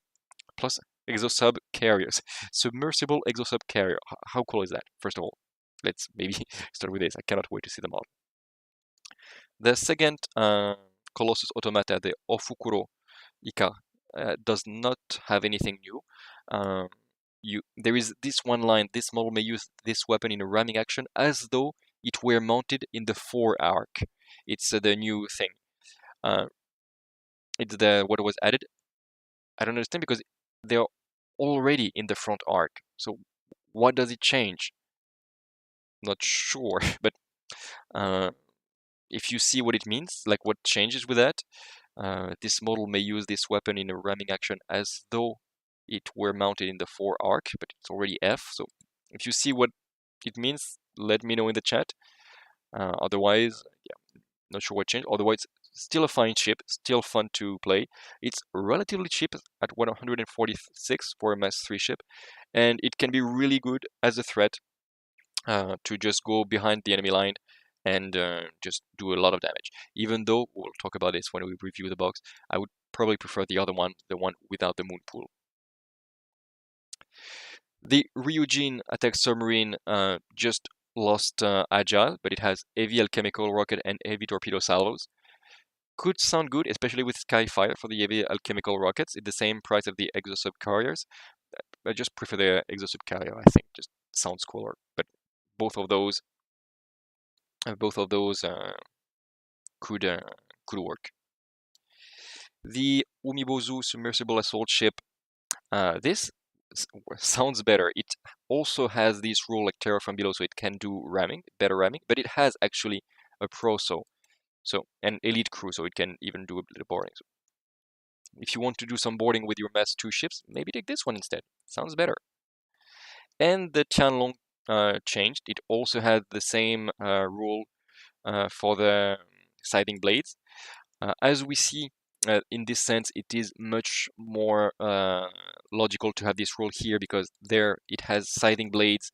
Plus exosub carriers, submersible exosub carrier. How cool is that? First of all, let's maybe start with this. I cannot wait to see the model. The second Colossus Automata, the Ofukuro Ika, does not have anything new. There is this one line: this model may use this weapon in a ramming action as though it were mounted in the fore arc. It's the new thing. It's what was added. I don't understand because they're already in the front arc. So what does it change? Not sure, but if you see what it means, like what changes with that, this model may use this weapon in a ramming action as though it were mounted in the fore arc, but it's already F. So if you see what it means, let me know in the chat. Otherwise, yeah, not sure what changed. Otherwise, still a fine ship, still fun to play. It's relatively cheap at 146 for a Mass 3 ship, and it can be really good as a threat to just go behind the enemy line and just do a lot of damage. Even though, we'll talk about this when we review the box, I would probably prefer the other one, the one without the moon pool. The Ryujin attack submarine just lost agile, but it has heavy alchemical rocket and heavy torpedo salvos. Could sound good, especially with Skyfire for the heavy alchemical rockets. It's the same price of the exosub carriers. I just prefer the exosub carrier, I think. Just sounds cooler. But both of those could work. The Umibozu submersible assault ship. This sounds better. It also has this rule like terror from below, so it can do ramming, better ramming, but it has actually a proso, so an elite crew, so it can even do a bit of boarding. So if you want to do some boarding with your Mass 2 ships, maybe take this one instead. Sounds better. And the Tianlong changed. It also had the same rule for the siding blades. As we see, in this sense, it is much more logical to have this rule here because there it has siding blades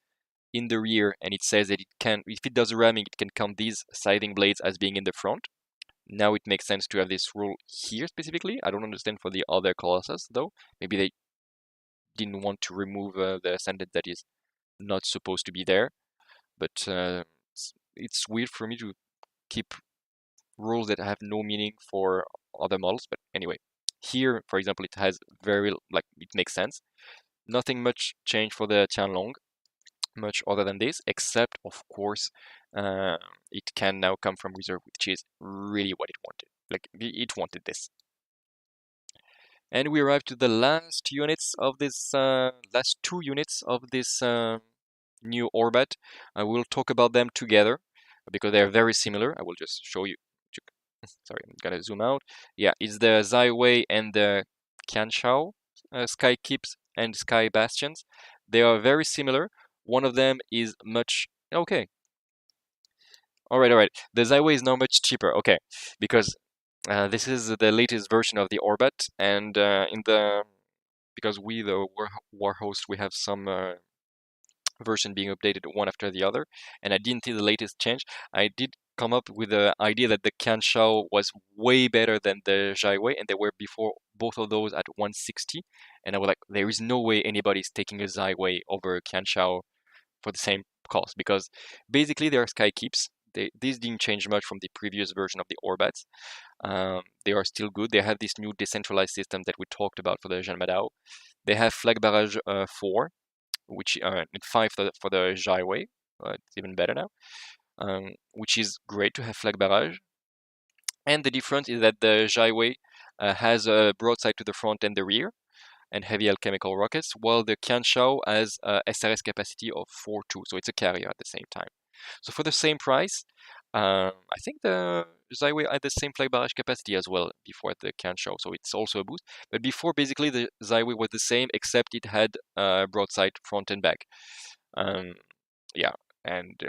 in the rear, and it says that it can, if it does ramming, it can count these siding blades as being in the front. Now it makes sense to have this rule here specifically. I don't understand for the other Colossus though. Maybe they didn't want to remove the ascendant that is not supposed to be there. But it's weird for me to keep rules that have no meaning for other models. But anyway, here, for example, it has it makes sense. Nothing much changed for the Tianlong, much other than this, except, of course, it can now come from reserve, which is really what it wanted. Like, it wanted this. And we arrived to the last units of this, last 2 units of this new OrBat. I will talk about them together because they are very similar. I will just show you. Sorry, I'm gonna zoom out. Yeah, it's the Zaiwei and the Qianshao Sky Keeps and Sky Bastions. They are very similar. One of them is much okay. All right, all right. The Zyway is now much cheaper. Okay, because this is the latest version of the OrBat, and because we the war host we have some version being updated one after the other, and I didn't see the latest change. I did come up with the idea that the Kanshao was way better than the Zyway, and they were before both of those at 160, and I was like, there is no way anybody's taking a Zyway over a Kanshao for the same cost, because basically they are sky keeps. These didn't change much from the previous version of the OrBats. They are still good. They have this new decentralized system that we talked about for the Janmadao. They have Flag Barrage 4, which 5 for the Zyway. It's even better now, which is great to have Flag Barrage. And the difference is that the Zyway has a broadside to the front and the rear, and heavy alchemical rockets, while the Kanshao has a SRS capacity of 4.2, so it's a carrier at the same time. So for the same price, I think the Zyway had the same flag barrage capacity as well before the Kanshao, so it's also a boost. But before, basically, the Zyway was the same, except it had broadside front and back. Yeah, and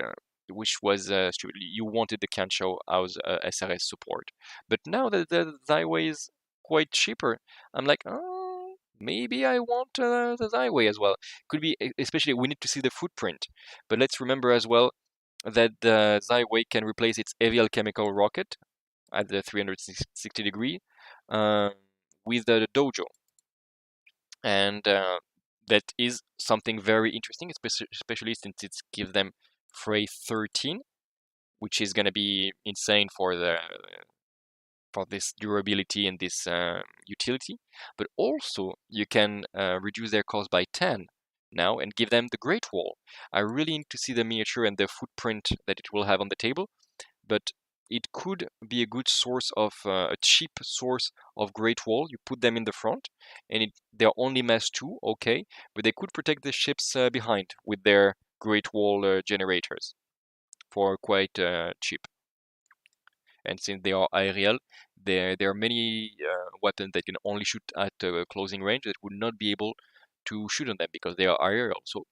which was you wanted the Kanshao as SRS support. But now that the Zyway is quite cheaper, I'm like, oh, maybe I want the Zyway as well. Could be, especially we need to see the footprint. But let's remember as well that the Zyway can replace its heavy alchemical rocket at the 360 degree with the Dojo. And that is something very interesting, especially since it gives them Fray 13, which is going to be insane for this durability and this utility. But also, you can reduce their cost by 10 now and give them the Great Wall. I really need to see the miniature and the footprint that it will have on the table, but it could be a good source of a cheap source of Great Wall. You put them in the front, and they're only mass 2, okay, but they could protect the ships behind with their Great Wall generators for quite cheap. And since they are aerial, there are many weapons that can only shoot at closing range that would not be able to shoot on them because they are aerial. So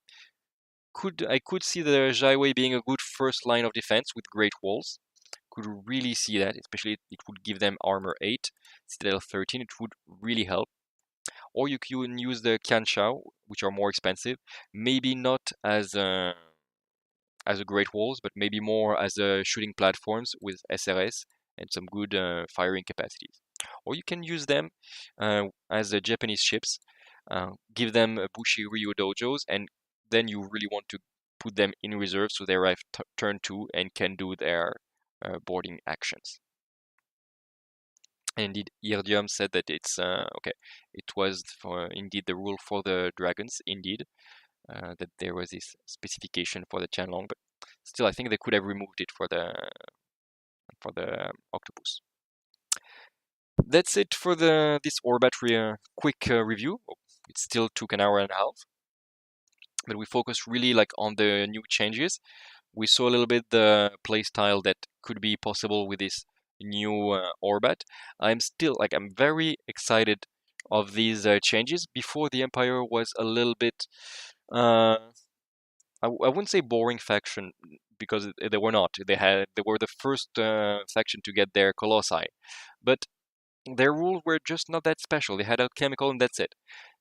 I could see the Zyway being a good first line of defense with great walls. Could really see that, especially it would give them armor 8, Citadel 13. It would really help. Or you can use the Kanshao, which are more expensive. Maybe not as a great walls, but maybe more as shooting platforms with SRS and some good firing capacities. Or you can use them as Japanese ships, give them Bushi Ryu dojos, and then you really want to put them in reserve so they arrive turn 2 and can do their boarding actions. Indeed, Iridium said that it's okay. It was indeed the rule for the dragons, indeed, that there was this specification for the Tianlong, but still, I think they could have removed it for the octopus. That's it for this OrBat quick review. It still took an hour and a half, but we focused really like on the new changes. We saw a little bit the playstyle that could be possible with this new OrBat. I'm very excited of these changes. Before, the Empire was a little bit I wouldn't say boring faction because they were not. They were the first faction to get their colossi, but their rules were just not that special. They had alchemical and that's it.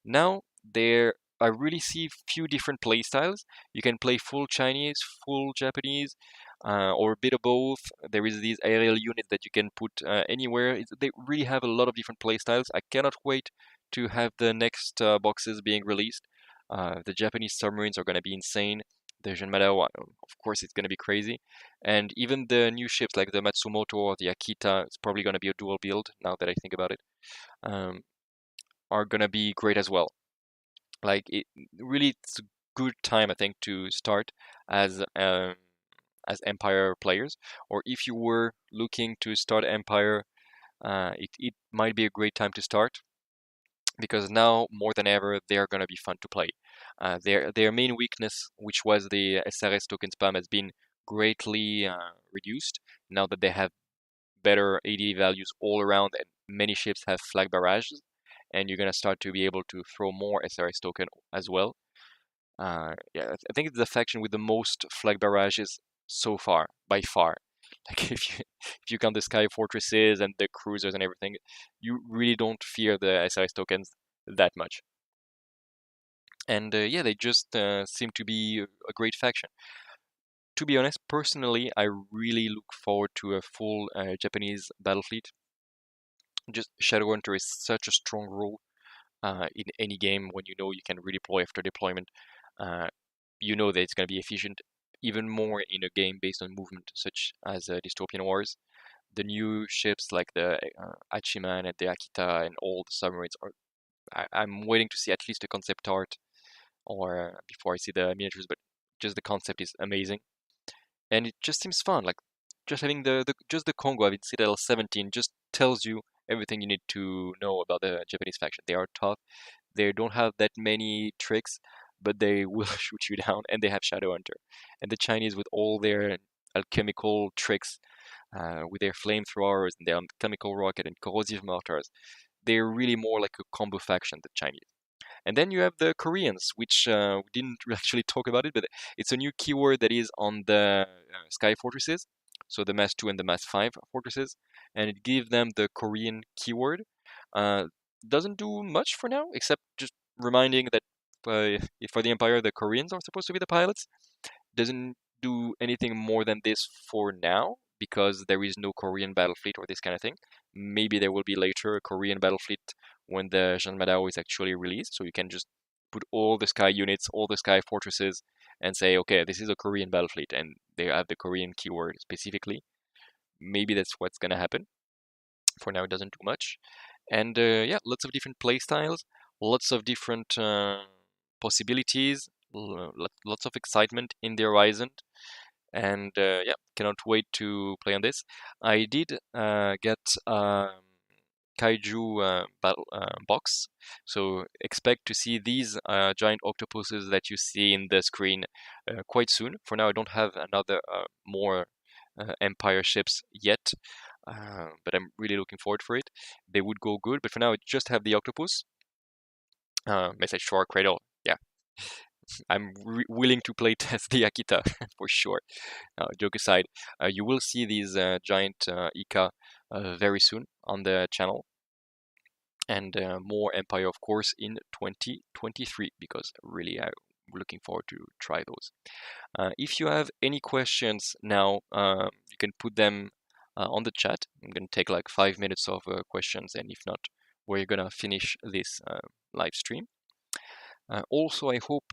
Now I really see few different play styles. You can play full Chinese, full Japanese, or a bit of both. There is these aerial units that you can put anywhere. They really have a lot of different play styles. I cannot wait to have the next boxes being released. The Japanese submarines are going to be insane. The Genmada, of course, it's going to be crazy. And even the new ships like the Matsumoto or the Akita, it's probably going to be a dual build now that I think about it, are going to be great as well. Like, it's a good time, I think, to start as Empire players. Or if you were looking to start Empire, it might be a great time to start, because now more than ever they are going to be fun to play. Their main weakness, which was the SRS token spam, has been greatly reduced now that they have better AD values all around and many ships have flag barrages, and you're going to start to be able to throw more SRS token as well. Yeah, I think it's the faction with the most flag barrages so far, by far. Like if you count the sky fortresses and the cruisers and everything, you really don't fear the SRS tokens that much. And yeah, they just seem to be a great faction. To be honest, personally, I really look forward to a full Japanese battle fleet. Just Shadowhunter is such a strong role in any game when you know you can redeploy after deployment. Uh, you know that it's going to be efficient, even more in a game based on movement, such as Dystopian Wars. The new ships like the Hachiman and the Akita and all the submarines are. I'm waiting to see at least a concept art or before I see the miniatures, but just the concept is amazing. And it just seems fun. Like just having just the Congo having Citadel 17 just tells you everything you need to know about the Japanese faction. They are tough. They don't have that many tricks, but they will shoot you down, and they have Shadowhunter. And the Chinese with all their alchemical tricks, with their flamethrowers and their chemical rocket and corrosive mortars, they're really more like a combo faction, the Chinese. And then you have the Koreans, which we didn't actually talk about it, but it's a new keyword that is on the Sky Fortresses, so the Mass 2 and the Mass 5 fortresses, and it gives them the Korean keyword. Uh, doesn't do much for now, except just reminding that for the Empire, the Koreans are supposed to be the pilots. Doesn't do anything more than this for now, because there is no Korean battle fleet or this kind of thing. Maybe there will be later a Korean battle fleet when the Jeanmadao is actually released, so you can just put all the sky units, all the sky fortresses, and say, okay, this is a Korean battle fleet, and they have the Korean keyword specifically. Maybe that's what's gonna happen. For now, it doesn't do much. And yeah, lots of different play styles, lots of different possibilities, lots of excitement in the horizon. And yeah, cannot wait to play on this. I did get kaiju battle box, so expect to see these giant octopuses that you see in the screen quite soon. For now, I don't have another more Empire ships yet, but I'm really looking forward for it. They would go good, but for now, I just have the octopus. Message to our cradle. Yeah, I'm willing to play test the Akita for sure. Joke aside, you will see these giant Ika very soon on the channel, and more Empire, of course, in 2023, because really I'm looking forward to try those. If you have any questions now, you can put them on the chat. I'm going to take like 5 minutes of questions, and if not, we're going to finish this live stream. Also, I hope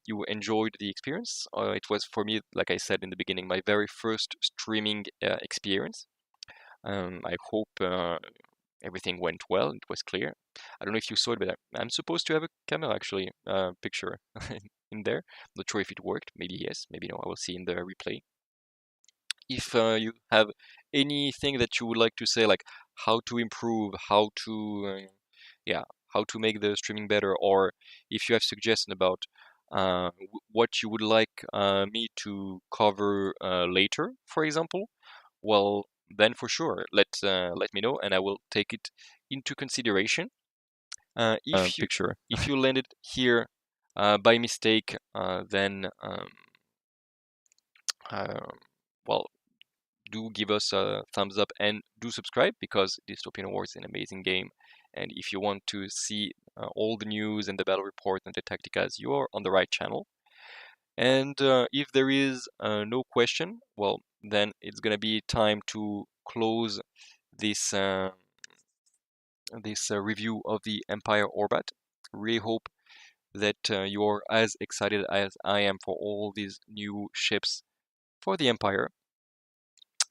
you enjoyed the experience. It was, for me, like I said in the beginning, my very first streaming experience. I hope everything went well. It was clear. I don't know if you saw it, but I'm supposed to have a camera actually picture in there. Not sure if it worked. Maybe yes, maybe no. I will see in the replay. If you have anything that you would like to say, like how to improve, how to yeah, how to make the streaming better, or if you have suggestions about what you would like me to cover later, for example, well, then for sure, let me know, and I will take it into consideration. If you landed here by mistake, then well, do give us a thumbs up and do subscribe, because Dystopian Wars is an amazing game. And if you want to see all the news and the battle report and the tacticas, you are on the right channel. And if there is no question, well, then it's gonna be time to close this review of the Empire OrBat. Really hope that you're as excited as I am for all these new ships for the Empire.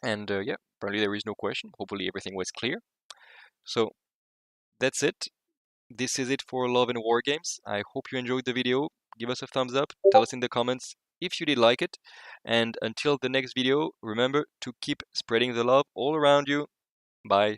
And yeah, apparently there is no question. Hopefully everything was clear. So that's it. This is it for Love and War Games. I hope you enjoyed the video. Give us a thumbs up. Tell us in the comments if you did like it. And until the next video, remember to keep spreading the love all around you. Bye.